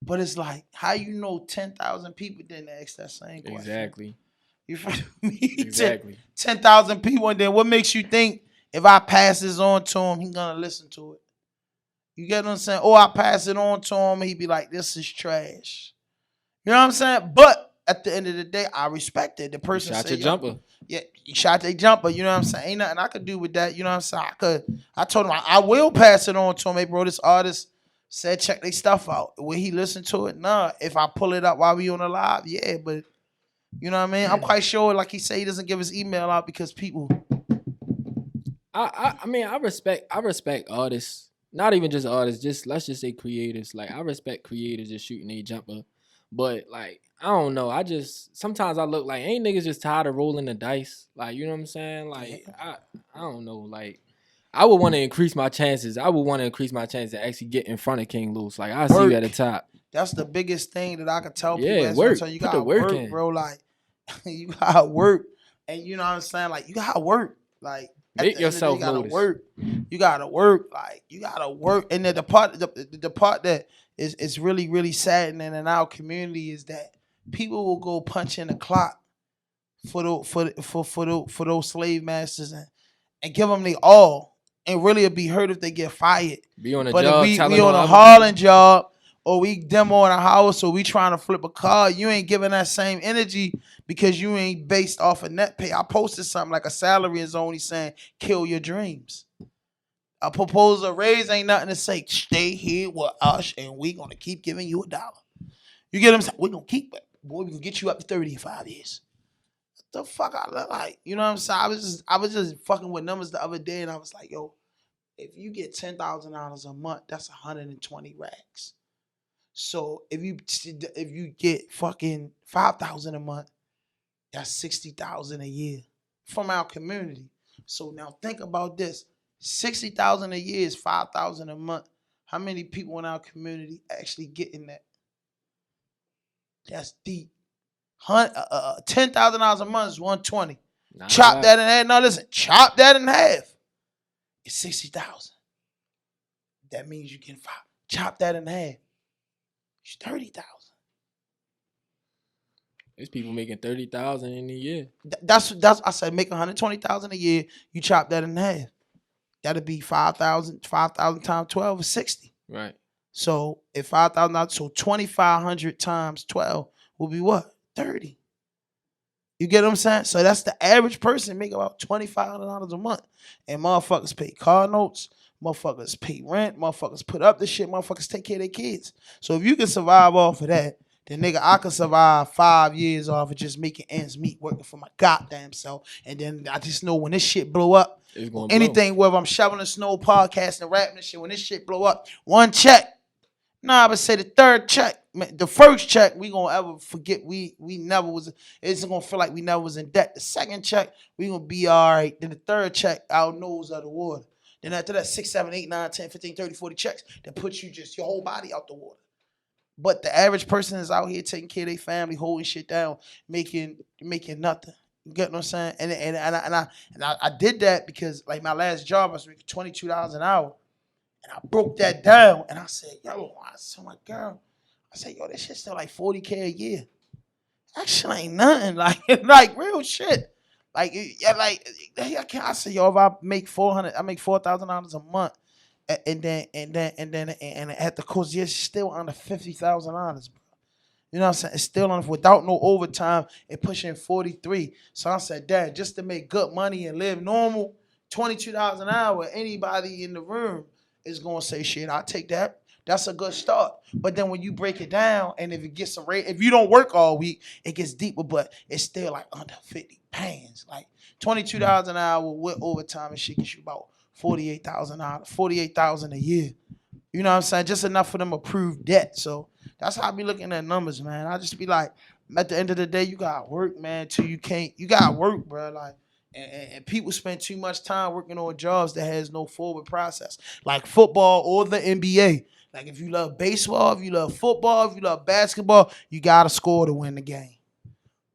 But it's like, how you know 10,000 people didn't ask that same question? Exactly. You feel me? Exactly. 10,000 people, and then what makes you think if I pass this on to him, he's gonna listen to it? You get what I'm saying? Or I pass it on to him, he'd be like, this is trash. You know what I'm saying? But at the end of the day, I respect it. The person shot say, your jumper. Yeah, you shot their jumper. You know what I'm saying? Ain't nothing I could do with that. You know what I'm saying? I told him I will pass it on to him. Hey, bro, this artist said check their stuff out. Will he listen to it? Nah. If I pull it up while we on the live, yeah. But you know what I mean? I'm quite sure, like he said, he doesn't give his email out because people. I mean, I respect artists. Not even just artists. Just let's just say creators. Like I respect creators just shooting a jumper. But like, I don't know. Sometimes I look like, ain't niggas just tired of rolling the dice? Like, you know what I'm saying? Like, I don't know. Like, I would want to increase my chances. I would want to increase my chance to actually get in front of King Los. Like, I see you at the top. That's the biggest thing that I could tell people. Yeah, work. You Put gotta the work work, in. bro. Like, you gotta work. And you know what I'm saying? Like, you gotta work. Like, make yourself notice. You gotta work. Like, you gotta work. And then the part that is really, really saddening in our community is that people will go punch in the clock for those slave masters and give them the all, and really it'll be hurt if they get fired. Be on a but job, if we on a hauling job, or we demo in a house, or we trying to flip a car, you ain't giving that same energy because you ain't based off of net pay. I posted something like a salary is only saying kill your dreams. A proposal raise ain't nothing to say. Stay here with us, and we gonna keep giving you $1. You get what I'm saying? We gonna keep it. Boy, we can get you up to 30 in 5 years. What the fuck I look like? You know what I'm saying? I was just fucking with numbers the other day, and I was like, yo, if you get $10,000 a month, that's 120 racks. So if you get fucking 5,000 a month, that's 60,000 a year from our community. So now think about this: 60,000 a year is 5,000 a month. How many people in our community actually getting that? That's deep. $10,000 a month is 120. Chop that in half. No, listen. Chop that in half. It's 60,000. That means you can chop that in half. It's 30,000. There's people making 30,000 in a year. That's I said make 120,000 a year. You chop that in half. That'd be 5,000. 5,000 times 12 is 60. Right. So if 5,000, so 2,500 times 12 will be what? 30. You get what I'm saying? So that's the average person make about $2,500 a month. And motherfuckers pay car notes, motherfuckers pay rent, motherfuckers put up the shit, motherfuckers take care of their kids. So if you can survive off of that, then nigga, I could survive 5 years off of just making ends meet, working for my goddamn self. And then I just know when this shit blow up, anything, whether I'm shoveling snow, podcasting, rapping and shit, when this shit blow up, one check, Nah, but say the third check, the first check, we gonna ever forget we never was. It's gonna feel like we never was in debt. The second check, we gonna be all right. Then the third check, our nose out the water. Then after that, 6, 7, 8, 9, 10, 15, 30, 40 checks that puts you just your whole body out the water. But the average person is out here taking care of their family, holding shit down, making nothing. You get what I'm saying? And I did that because like my last job, I was making $22 an hour. And I broke that down and I said, yo, I told my girl, I said, yo, this shit still like $40K a year. That shit ain't nothing. Like real shit. Like, yeah, like I said, yo, if I make $4,000 a month, and at the cost, it's still under $50,000, bro. You know what I'm saying? It's still on without no overtime and pushing 43. So I said, Dad, just to make good money and live normal, $22 an hour, anybody in the room is gonna say, shit, I'll take that. That's a good start. But then when you break it down, and if it gets some rate, if you don't work all week, it gets deeper, but it's still like under 50 pounds. Like $22 an hour with overtime and shit gets you about $48,000 a year. You know what I'm saying? Just enough for them approved debt. So that's how I be looking at numbers, man. I just be like, at the end of the day, you gotta work, man, till you can't. You gotta work, bro. Like, and people spend too much time working on jobs that has no forward process, like football or the NBA. Like if you love baseball, if you love football, if you love basketball, you gotta score to win the game.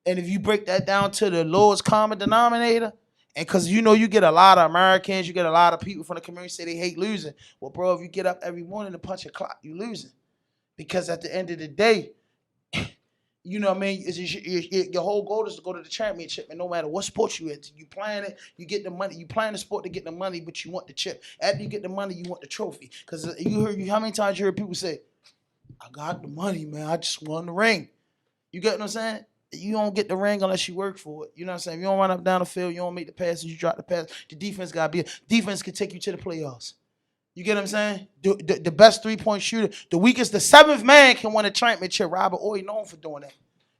And if you break that down to the lowest common denominator, and because you know you get a lot of Americans, you get a lot of people from the community say they hate losing. Well, bro, if you get up every morning to punch a clock, you losing. Because at the end of the day, you know what I mean? Your whole goal is to go to the championship, and no matter what sport you into, you playing it, you get the money. You playing the sport to get the money, but you want the chip. After you get the money, you want the trophy. Because how many times you heard people say, "I got the money, man. I just won the ring." You get what I'm saying? You don't get the ring unless you work for it. You know what I'm saying? If you don't run up down the field, you don't make the passes, you drop the pass. The defense got to be. Defense can take you to the playoffs. You get what I'm saying? The best 3-point shooter, the weakest, the seventh man can win a championship. Robert Ory known for doing that.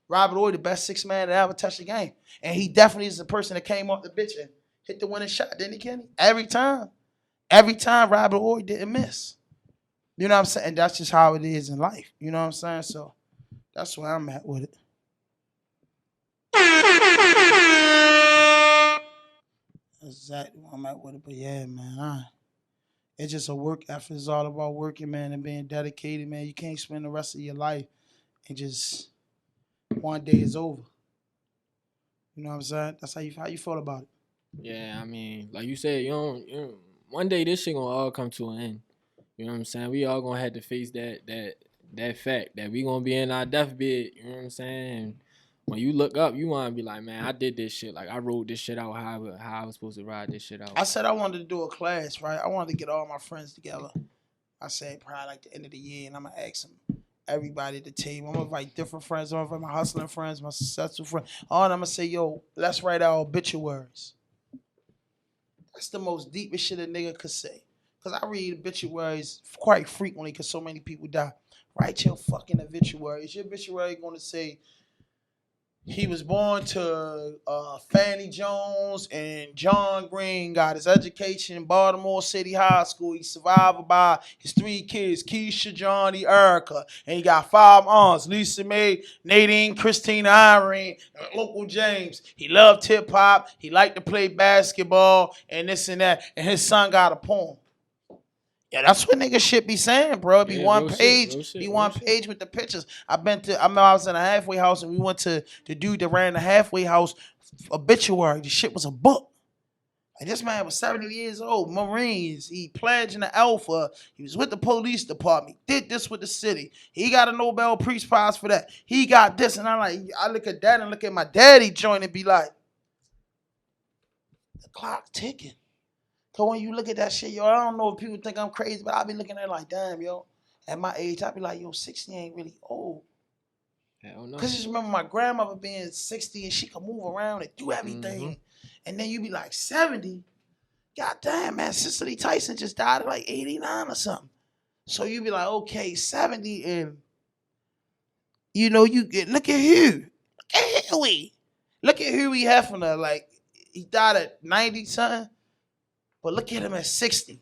Robert Ory, the best sixth man that ever touched the game. And he definitely is the person that came off the bench and hit the winning shot, didn't he, Kenny? Every time. Every time Robert Ory didn't miss. You know what I'm saying? And that's just how it is in life. You know what I'm saying? So that's where I'm at with it. That's exactly where I'm at with it. But yeah, man, it's just a work effort. It's all about working, man, and being dedicated, man. You can't spend the rest of your life and just one day is over. You know what I'm saying? That's how you feel about it. Yeah, I mean, like you said, you don't one day this shit gonna all come to an end. You know what I'm saying? We all gonna have to face that fact that we gonna be in our deathbed. You know what I'm saying? And when you look up, you wanna be like, man, I did this shit. Like I wrote this shit out how I was supposed to ride this shit out. I said I wanted to do a class, right? I wanted to get all my friends together. I said probably like the end of the year, and I'm gonna ask them. Everybody at the table. I'm gonna invite different friends. I'm gonna invite my hustling friends, my successful friends. All I'm gonna say, yo, let's write our obituaries. That's the most deepest shit a nigga could say. Because I read obituaries quite frequently because so many people die. Write your fucking obituary. Is your obituary gonna say he was born to Fannie Jones and John Green, got his education in Baltimore City High School. He survived by his 3 kids, Keisha, Johnny, Erica. And he got 5 aunts, Lisa Mae, Nadine, Christina, Irene, and Uncle James. He loved hip-hop. He liked to play basketball and this and that. And his son got a poem. Yeah, that's what niggas shit be saying, bro. It be one page, page with the pictures. I remember I was in a halfway house and we went to the dude that ran the halfway house obituary. The shit was a book. And this man was 70 years old, Marines. He pledged in the Alpha. He was with the police department. He did this with the city. He got a Nobel Peace Prize for that. He got this. And I look at that and look at my daddy joint and be like, the clock's ticking. So when you look at that shit, yo, I don't know if people think I'm crazy, but I be looking at it like, damn, yo, at my age, I be like, yo, 60 ain't really old. Hell no. Because just remember my grandmother being 60 and she could move around and do everything. Mm-hmm. And then you be like 70. God damn, man, Cicely Tyson just died at like 89 or something. So you be like, okay, 70 and, you know, you get, look at Hugh. Look at Huey Hefner. Like, he died at 90 something. But look at him at 60,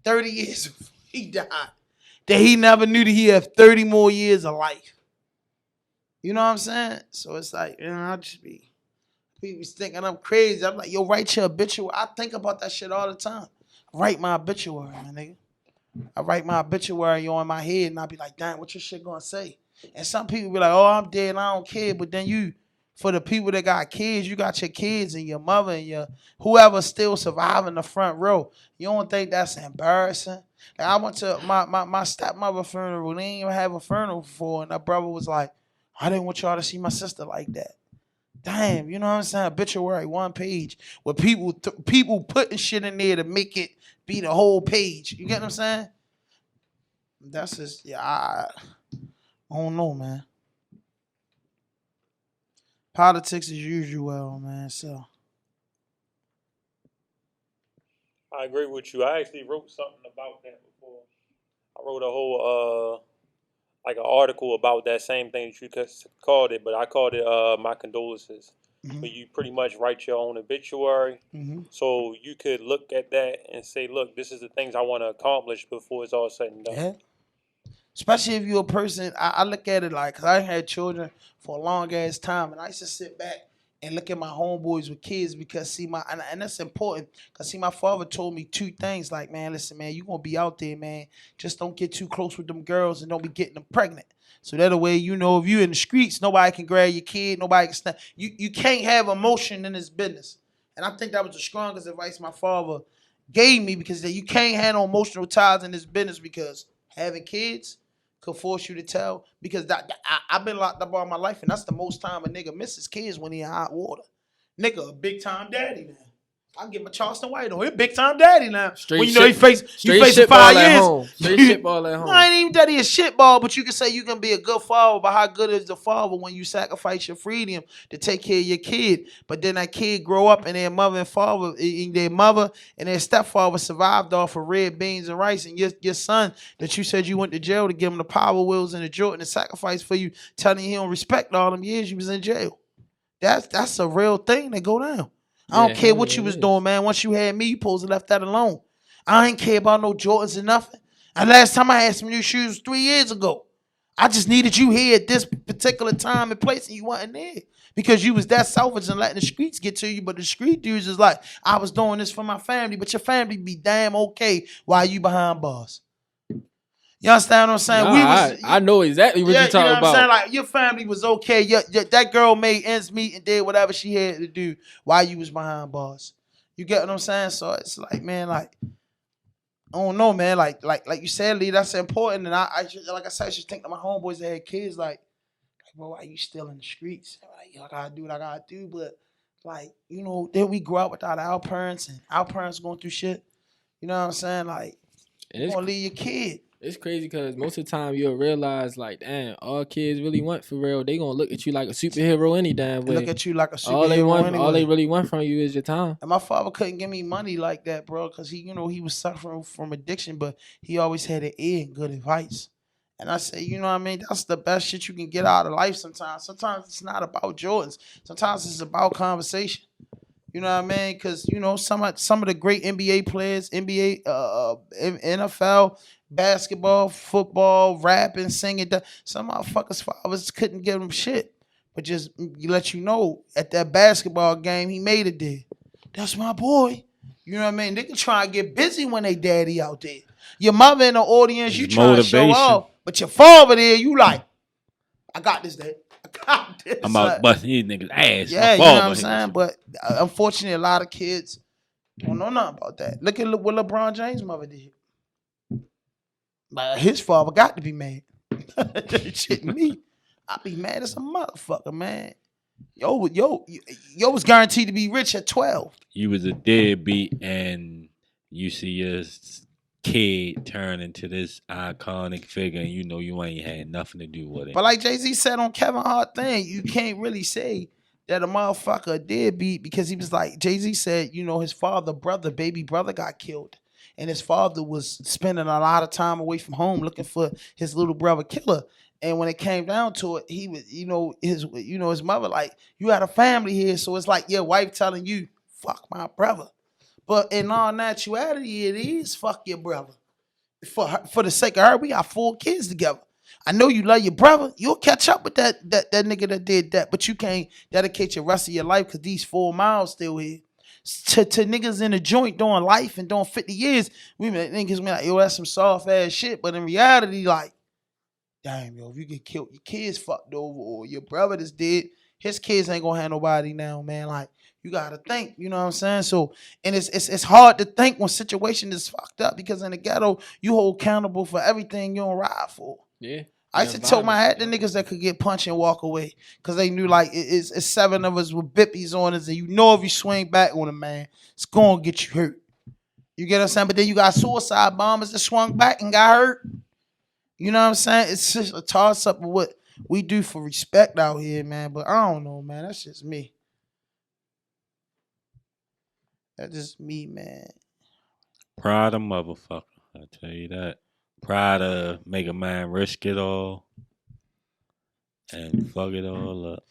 30 years before he died. that he never knew that he had 30 more years of life. You know what I'm saying? So it's like, I just be people thinking I'm crazy. I'm like, yo, write your obituary. I think about that shit all the time. Write my obituary, my nigga. I write my obituary on my head and I be like, damn, what your shit gonna say? And some people be like, oh, I'm dead and I don't care. But then for the people that got kids, you got your kids and your mother and your whoever still surviving the front row. You don't think that's embarrassing? Like I went to my stepmother funeral. They didn't even have a funeral before. And that brother was like, I didn't want y'all to see my sister like that. Damn, you know what I'm saying? Obituary, one page with people putting shit in there to make it be the whole page. You get what I'm saying? That's just, I don't know, man. Politics as usual, man. So I agree with you. I actually wrote something about that before. I wrote a whole like an article about that same thing that you called it, but I called it my condolences. But you pretty much write your own obituary, so you could look at that and say, look, this is the things I want to accomplish before it's all said and done. yeah. Especially if you're a person, I look at it like, cause I had children for a long ass time, and I used to sit back and look at my homeboys with kids because and that's important, cause my father told me two things, like, man, listen, man, you gonna be out there, man, just don't get too close with them girls and don't be getting them pregnant. So that way, if you in the streets, nobody can grab your kid, nobody can snap. You can't have emotion in this business. And I think that was the strongest advice my father gave me, because you can't have no emotional ties in this business, because having kids could force you to tell, because I've been locked up all my life, and that's the most time a nigga misses kids, when he in hot water. Nigga, a big time daddy now. I get my Charleston White on. He big time daddy now. Straight when you know shit, you facing 5 years. Straight shitball at home. I ain't even that he a shitball, but you can say you can be a good father, but how good is the father when you sacrifice your freedom to take care of your kid? But then that kid grow up and their mother and their stepfather survived off of red beans and rice, and your son that you said you went to jail to give him the Power Wheels and the Jordan and sacrifice for you, telling you he don't respect all them years you was in jail. That's a real thing that go down. I don't care what you was doing, man. Once you had me, you supposed to left that alone. I ain't care about no Jordans or nothing. And last time I had some new shoes 3 years ago. I just needed you here at this particular time and place, and you wasn't there. Because you was that selfish and letting the streets get to you. But the street dudes is like, I was doing this for my family, but your family be damn okay while you behind bars. You understand what I'm saying? Nah, I know exactly what you're talking about. You know what I'm saying? Like, your family was okay. That girl made ends meet and did whatever she had to do while you was behind bars. You get what I'm saying? So it's like, man, like, I don't know, man. Like you said, Lee, that's important. And I just think to my homeboys that had kids, like, bro, why you still in the streets? Like, I gotta do what I gotta do. But, like, then we grow up without our parents, and our parents going through shit. You know what I'm saying? Like, you gonna leave your kid. It's crazy because most of the time you'll realize, like, damn, all kids really want for real, they gonna look at you like a superhero any damn way. Look at you like a superhero all they really want from you is your time. And my father couldn't give me money like that, bro, because he was suffering from addiction, but he always had an ear and good advice. And I say, you know what I mean? That's the best shit you can get out of life sometimes. Sometimes it's not about Jordans. Sometimes it's about conversation. You know what I mean? Because, some of the great NBA players, NFL, basketball, football, rapping, singing, some motherfuckers' fathers couldn't give them shit. But just let you know, at that basketball game, he made it there. That's my boy. You know what I mean? They can try and get busy when they daddy out there. Your mother in the audience, you trying to show off. But your father there, you like, I got this, Dad. I'm out busting these niggas' ass. Yeah, you know what I'm saying? But unfortunately, a lot of kids don't know nothing about that. Look at what LeBron James' mother did. But his father got to be mad. Shit, me. I be mad as a motherfucker, man. Yo was guaranteed to be rich at 12. You was a deadbeat, and you see your kid turn into this iconic figure, and you ain't had nothing to do with it. But like Jay-Z said on Kevin Hart thing, you can't really say that a motherfucker a deadbeat, because he was like, Jay-Z said, his baby brother got killed. And his father was spending a lot of time away from home looking for his little brother killer. And when it came down to it, he was, his mother, like, you had a family here. So it's like your wife telling you, fuck my brother. But in all naturality, it is fuck your brother. for the sake of her, we got 4 kids together. I know you love your brother. You'll catch up with that nigga that did that, but you can't dedicate your rest of your life because these 4 miles still here. To niggas in the joint doing life and doing 50 years, we niggas be like, yo, that's some soft ass shit. But in reality, like, damn, yo, if you get killed, your kids fucked over, or your brother that's dead, his kids ain't gonna have nobody now, man. Like, you gotta think, you know what I'm saying? So, and it's hard to think when situation is fucked up because in the ghetto, you hold accountable for everything you don't ride for. Yeah. I used to tell my hat the niggas that could get punched and walk away because they knew like it's 7 of us with bippies on us, and you know if you swing back on a man, it's gonna get you hurt. You get what I'm saying? But then you got suicide bombers that swung back and got hurt. You know what I'm saying? It's just a toss up of what we do for respect out here, man. But I don't know, man. That's just me. That's just me, man. Pride of motherfucker. I tell you that. Pride to make a man risk it all and fuck it all up.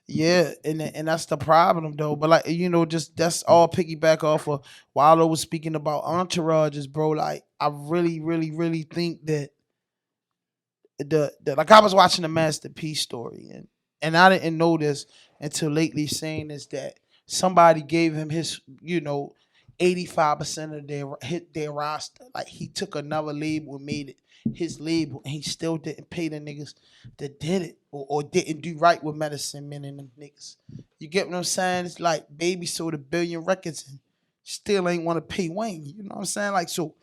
Yeah, and that's the problem though. But like, you know, just that's all piggyback off of Vylo was speaking about entourages, bro. Like, I really, really, really think that the like I was watching the Master P story and I didn't know this until lately, saying is that somebody gave him his, you know, 85% of their roster. Like, he took another label and made it his label, and he still didn't pay the niggas that did it or didn't do right with Medicine Men and them niggas. You get what I'm saying? It's like Baby sold 1 billion records and still ain't want to pay Wayne. You know what I'm saying? Like, so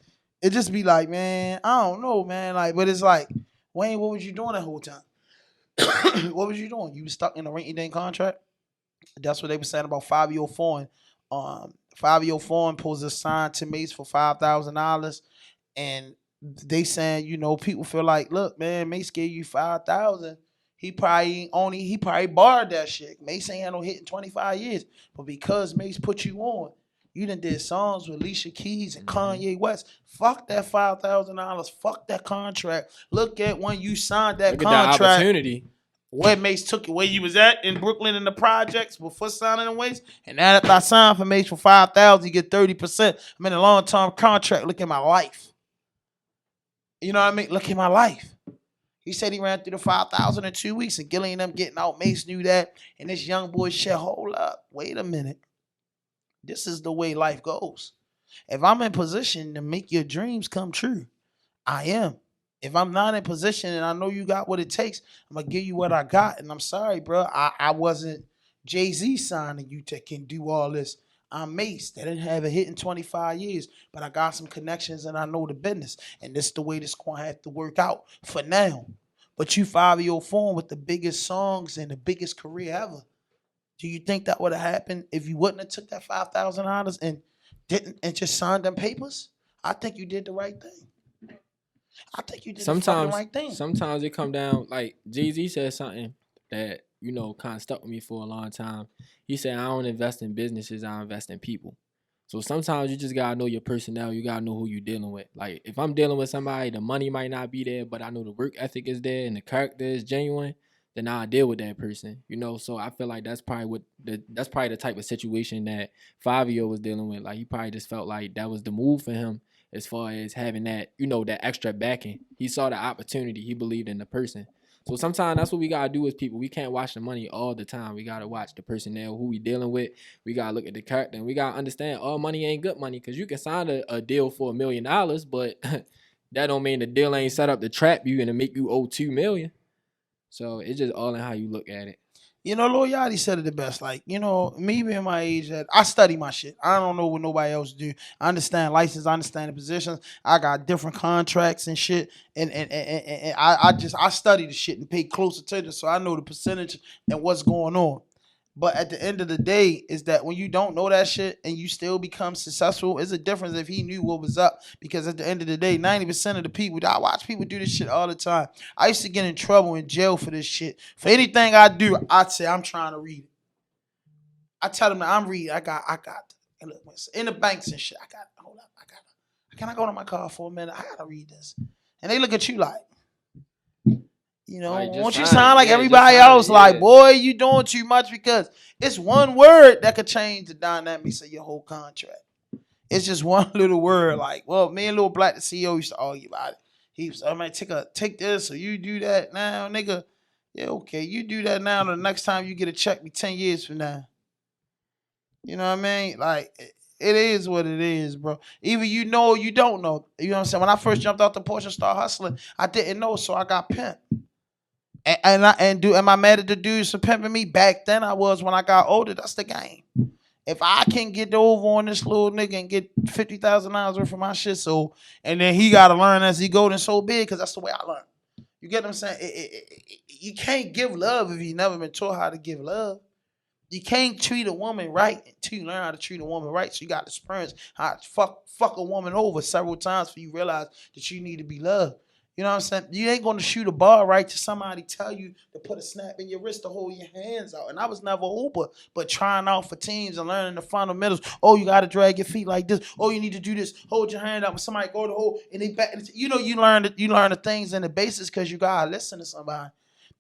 it just be like, man, I don't know, man. Like, but it's like, Wayne, what was you doing that whole time? What was you doing? You was stuck in a rinky-dink contract? That's what they were saying about Fabio Foreign. Fabio Foreign pulls a sign to Mace for $5,000, and they saying, you know, people feel like, look, man, Mace gave you $5,000. He probably borrowed that shit. Mace ain't had no hit in 25 years, but because Mace put you on, you done did songs with Alicia Keys and Kanye West. Fuck that $5,000. Fuck that contract. Look at when you signed that contract. The opportunity. Where Mace took it, where you was at in Brooklyn in the projects before signing the Waste. And now that I signed for Mace for $5,000, you get 30%. I'm in a long-term contract. Look at my life. You know what I mean? Look at my life. He said he ran through the 5,000 in 2 weeks, and Gilly and them getting out. Mace knew that. And this young boy said, hold up, wait a minute. This is the way life goes. If I'm in position to make your dreams come true, I am. If I'm not in position and I know you got what it takes, I'm going to give you what I got. And I'm sorry, bro. I wasn't Jay-Z signing you to can do all this. I'm Mace. They didn't have a hit in 25 years, but I got some connections and I know the business. And this is the way this going to have to work out for now. But you 5-year-old form with the biggest songs and the biggest career ever. Do you think that would have happened if you wouldn't have took that $5,000 and didn't and just signed them papers? I think you did the right thing. I think you did the right thing. Sometimes it come down, like Jay-Z said something that, you know, kind of stuck with me for a long time. He said, I don't invest in businesses, I invest in people. So sometimes you just gotta know your personnel, you gotta know who you're dealing with. Like, if I'm dealing with somebody, the money might not be there, but I know the work ethic is there and the character is genuine, then I'll deal with that person, you know. So I feel like that's probably the type of situation that Fabio was dealing with. Like, he probably just felt like that was the move for him as far as having that, you know, that extra backing. He saw the opportunity. He believed in the person. So sometimes that's what we gotta do as people. We can't watch the money all the time. We gotta watch the personnel, who we dealing with. We gotta look at the character, and we gotta understand all money ain't good money, because you can sign a deal for $1 million, but that don't mean the deal ain't set up to trap you and to make you owe $2 million. So it's just all in how you look at it. You know, Lil Yachty said it the best. Like, you know, me being my age, that I study my shit. I don't know what nobody else do. I understand license. I understand the positions. I got different contracts and shit. And I study the shit and pay close attention, so I know the percentage and what's going on. But at the end of the day, is that when you don't know that shit and you still become successful, it's a difference if he knew what was up. Because at the end of the day, 90% of the people, I watch people do this shit all the time. I used to get in trouble in jail for this shit. For anything I do, I'd say I'm trying to read it. I tell them that I'm reading. I got. And look, in the banks and shit. Hold up. Can I go to my car for a minute? I gotta read this. And they look at you like, you know, won't you sound like everybody else? Like, boy, you doing too much, because it's one word that could change the dynamics of your whole contract. It's just one little word. Like, well, me and Lil Black, the CEO, used to argue about it. He was, I mean, take this or you do that now, nigga. Yeah, okay, you do that now. The next time you get a check, be 10 years from now. You know what I mean? Like, it is what it is, bro. Either you know or you don't know. You know what I'm saying? When I first jumped out the Porsche and started hustling, I didn't know, so I got pimped. Am I mad at the dudes for pimping me? Back then I was. When I got older, that's the game. If I can get over on this little nigga and get $50,000 worth of my shit, so and then he gotta learn as he go, then so big, because that's the way I learn. You get what I'm saying? You can't give love if you never been taught how to give love. You can't treat a woman right until you learn how to treat a woman right. So you got to experience how to fuck a woman over several times before you realize that you need to be loved. You know what I'm saying? You ain't going to shoot a ball right to somebody tell you to put a snap in your wrist to hold your hands out. And I was never Uber, but trying out for teams and learning the fundamentals. Oh, you got to drag your feet like this. Oh, you need to do this. Hold your hand up when somebody go to hold and they back. You know, you learn the things and the basics because you got to listen to somebody.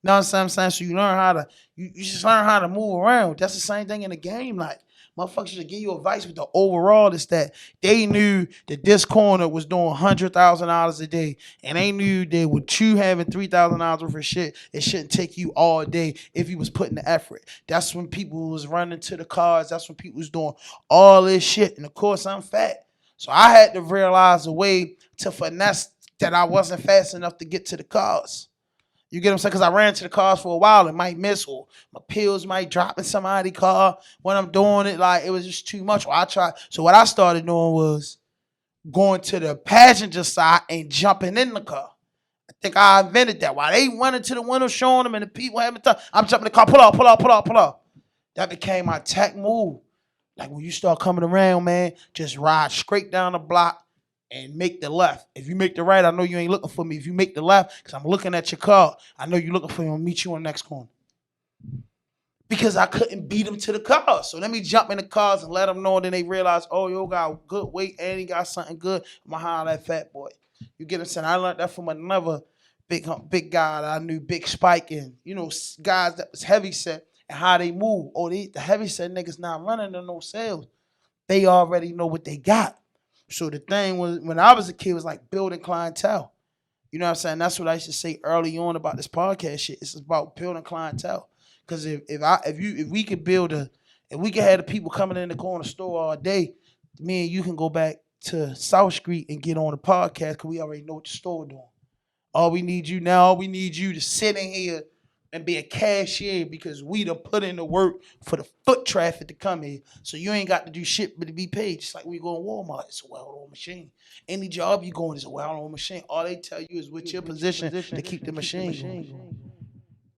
You know what I'm saying? So you learn how to, you just learn how to move around. That's the same thing in the game. Like, motherfuckers should give you advice with the overall is that they knew that this corner was doing $100,000 a day, and they knew that with you having $3,000 worth of shit, it shouldn't take you all day if you was putting the effort. That's when people was running to the cars. That's when people was doing all this shit. And of course, I'm fat, so I had to realize a way to finesse that I wasn't fast enough to get to the cars. You get what I'm saying? Because I ran to the cars for a while and might miss, or my pills might drop in somebody's car when I'm doing it. Like, it was just too much. I tried. So what I started doing was going to the passenger side and jumping in the car. I think I invented that. While they running to the window showing them and the people having time, I'm jumping in the car, pull off. That became my tech move. Like, when you start coming around, man, just ride straight down the block and make the left. If you make the right, I know you ain't looking for me. If you make the left, because I'm looking at your car, I know you're looking for me. I'll meet you on the next corner. Because I couldn't beat them to the car. So let me jump in the cars and let them know. And then they realize, oh, yo, got good weight and he got something good. I'm going to holler at that fat boy. You get what I'm saying? I learned that from another big guy that I knew, Big Spike, and, you know, guys that was heavy set and how they move. Oh, the heavy set niggas not running to no sales. They already know what they got. So the thing was, when I was a kid, was like building clientele. You know what I'm saying? That's what I used to say early on about this podcast shit. It's about building clientele. Because if we could have the people coming in the corner store all day, me and you can go back to South Street and get on the podcast because we already know what the store doing. All we need you to sit in here and be a cashier because we done put in the work for the foot traffic to come here. So you ain't got to do shit but to be paid. Just like we go in Walmart, it's a well-oiled machine. Any job you go in is a well-oiled machine. All they tell you is what's your position to keep the machine going.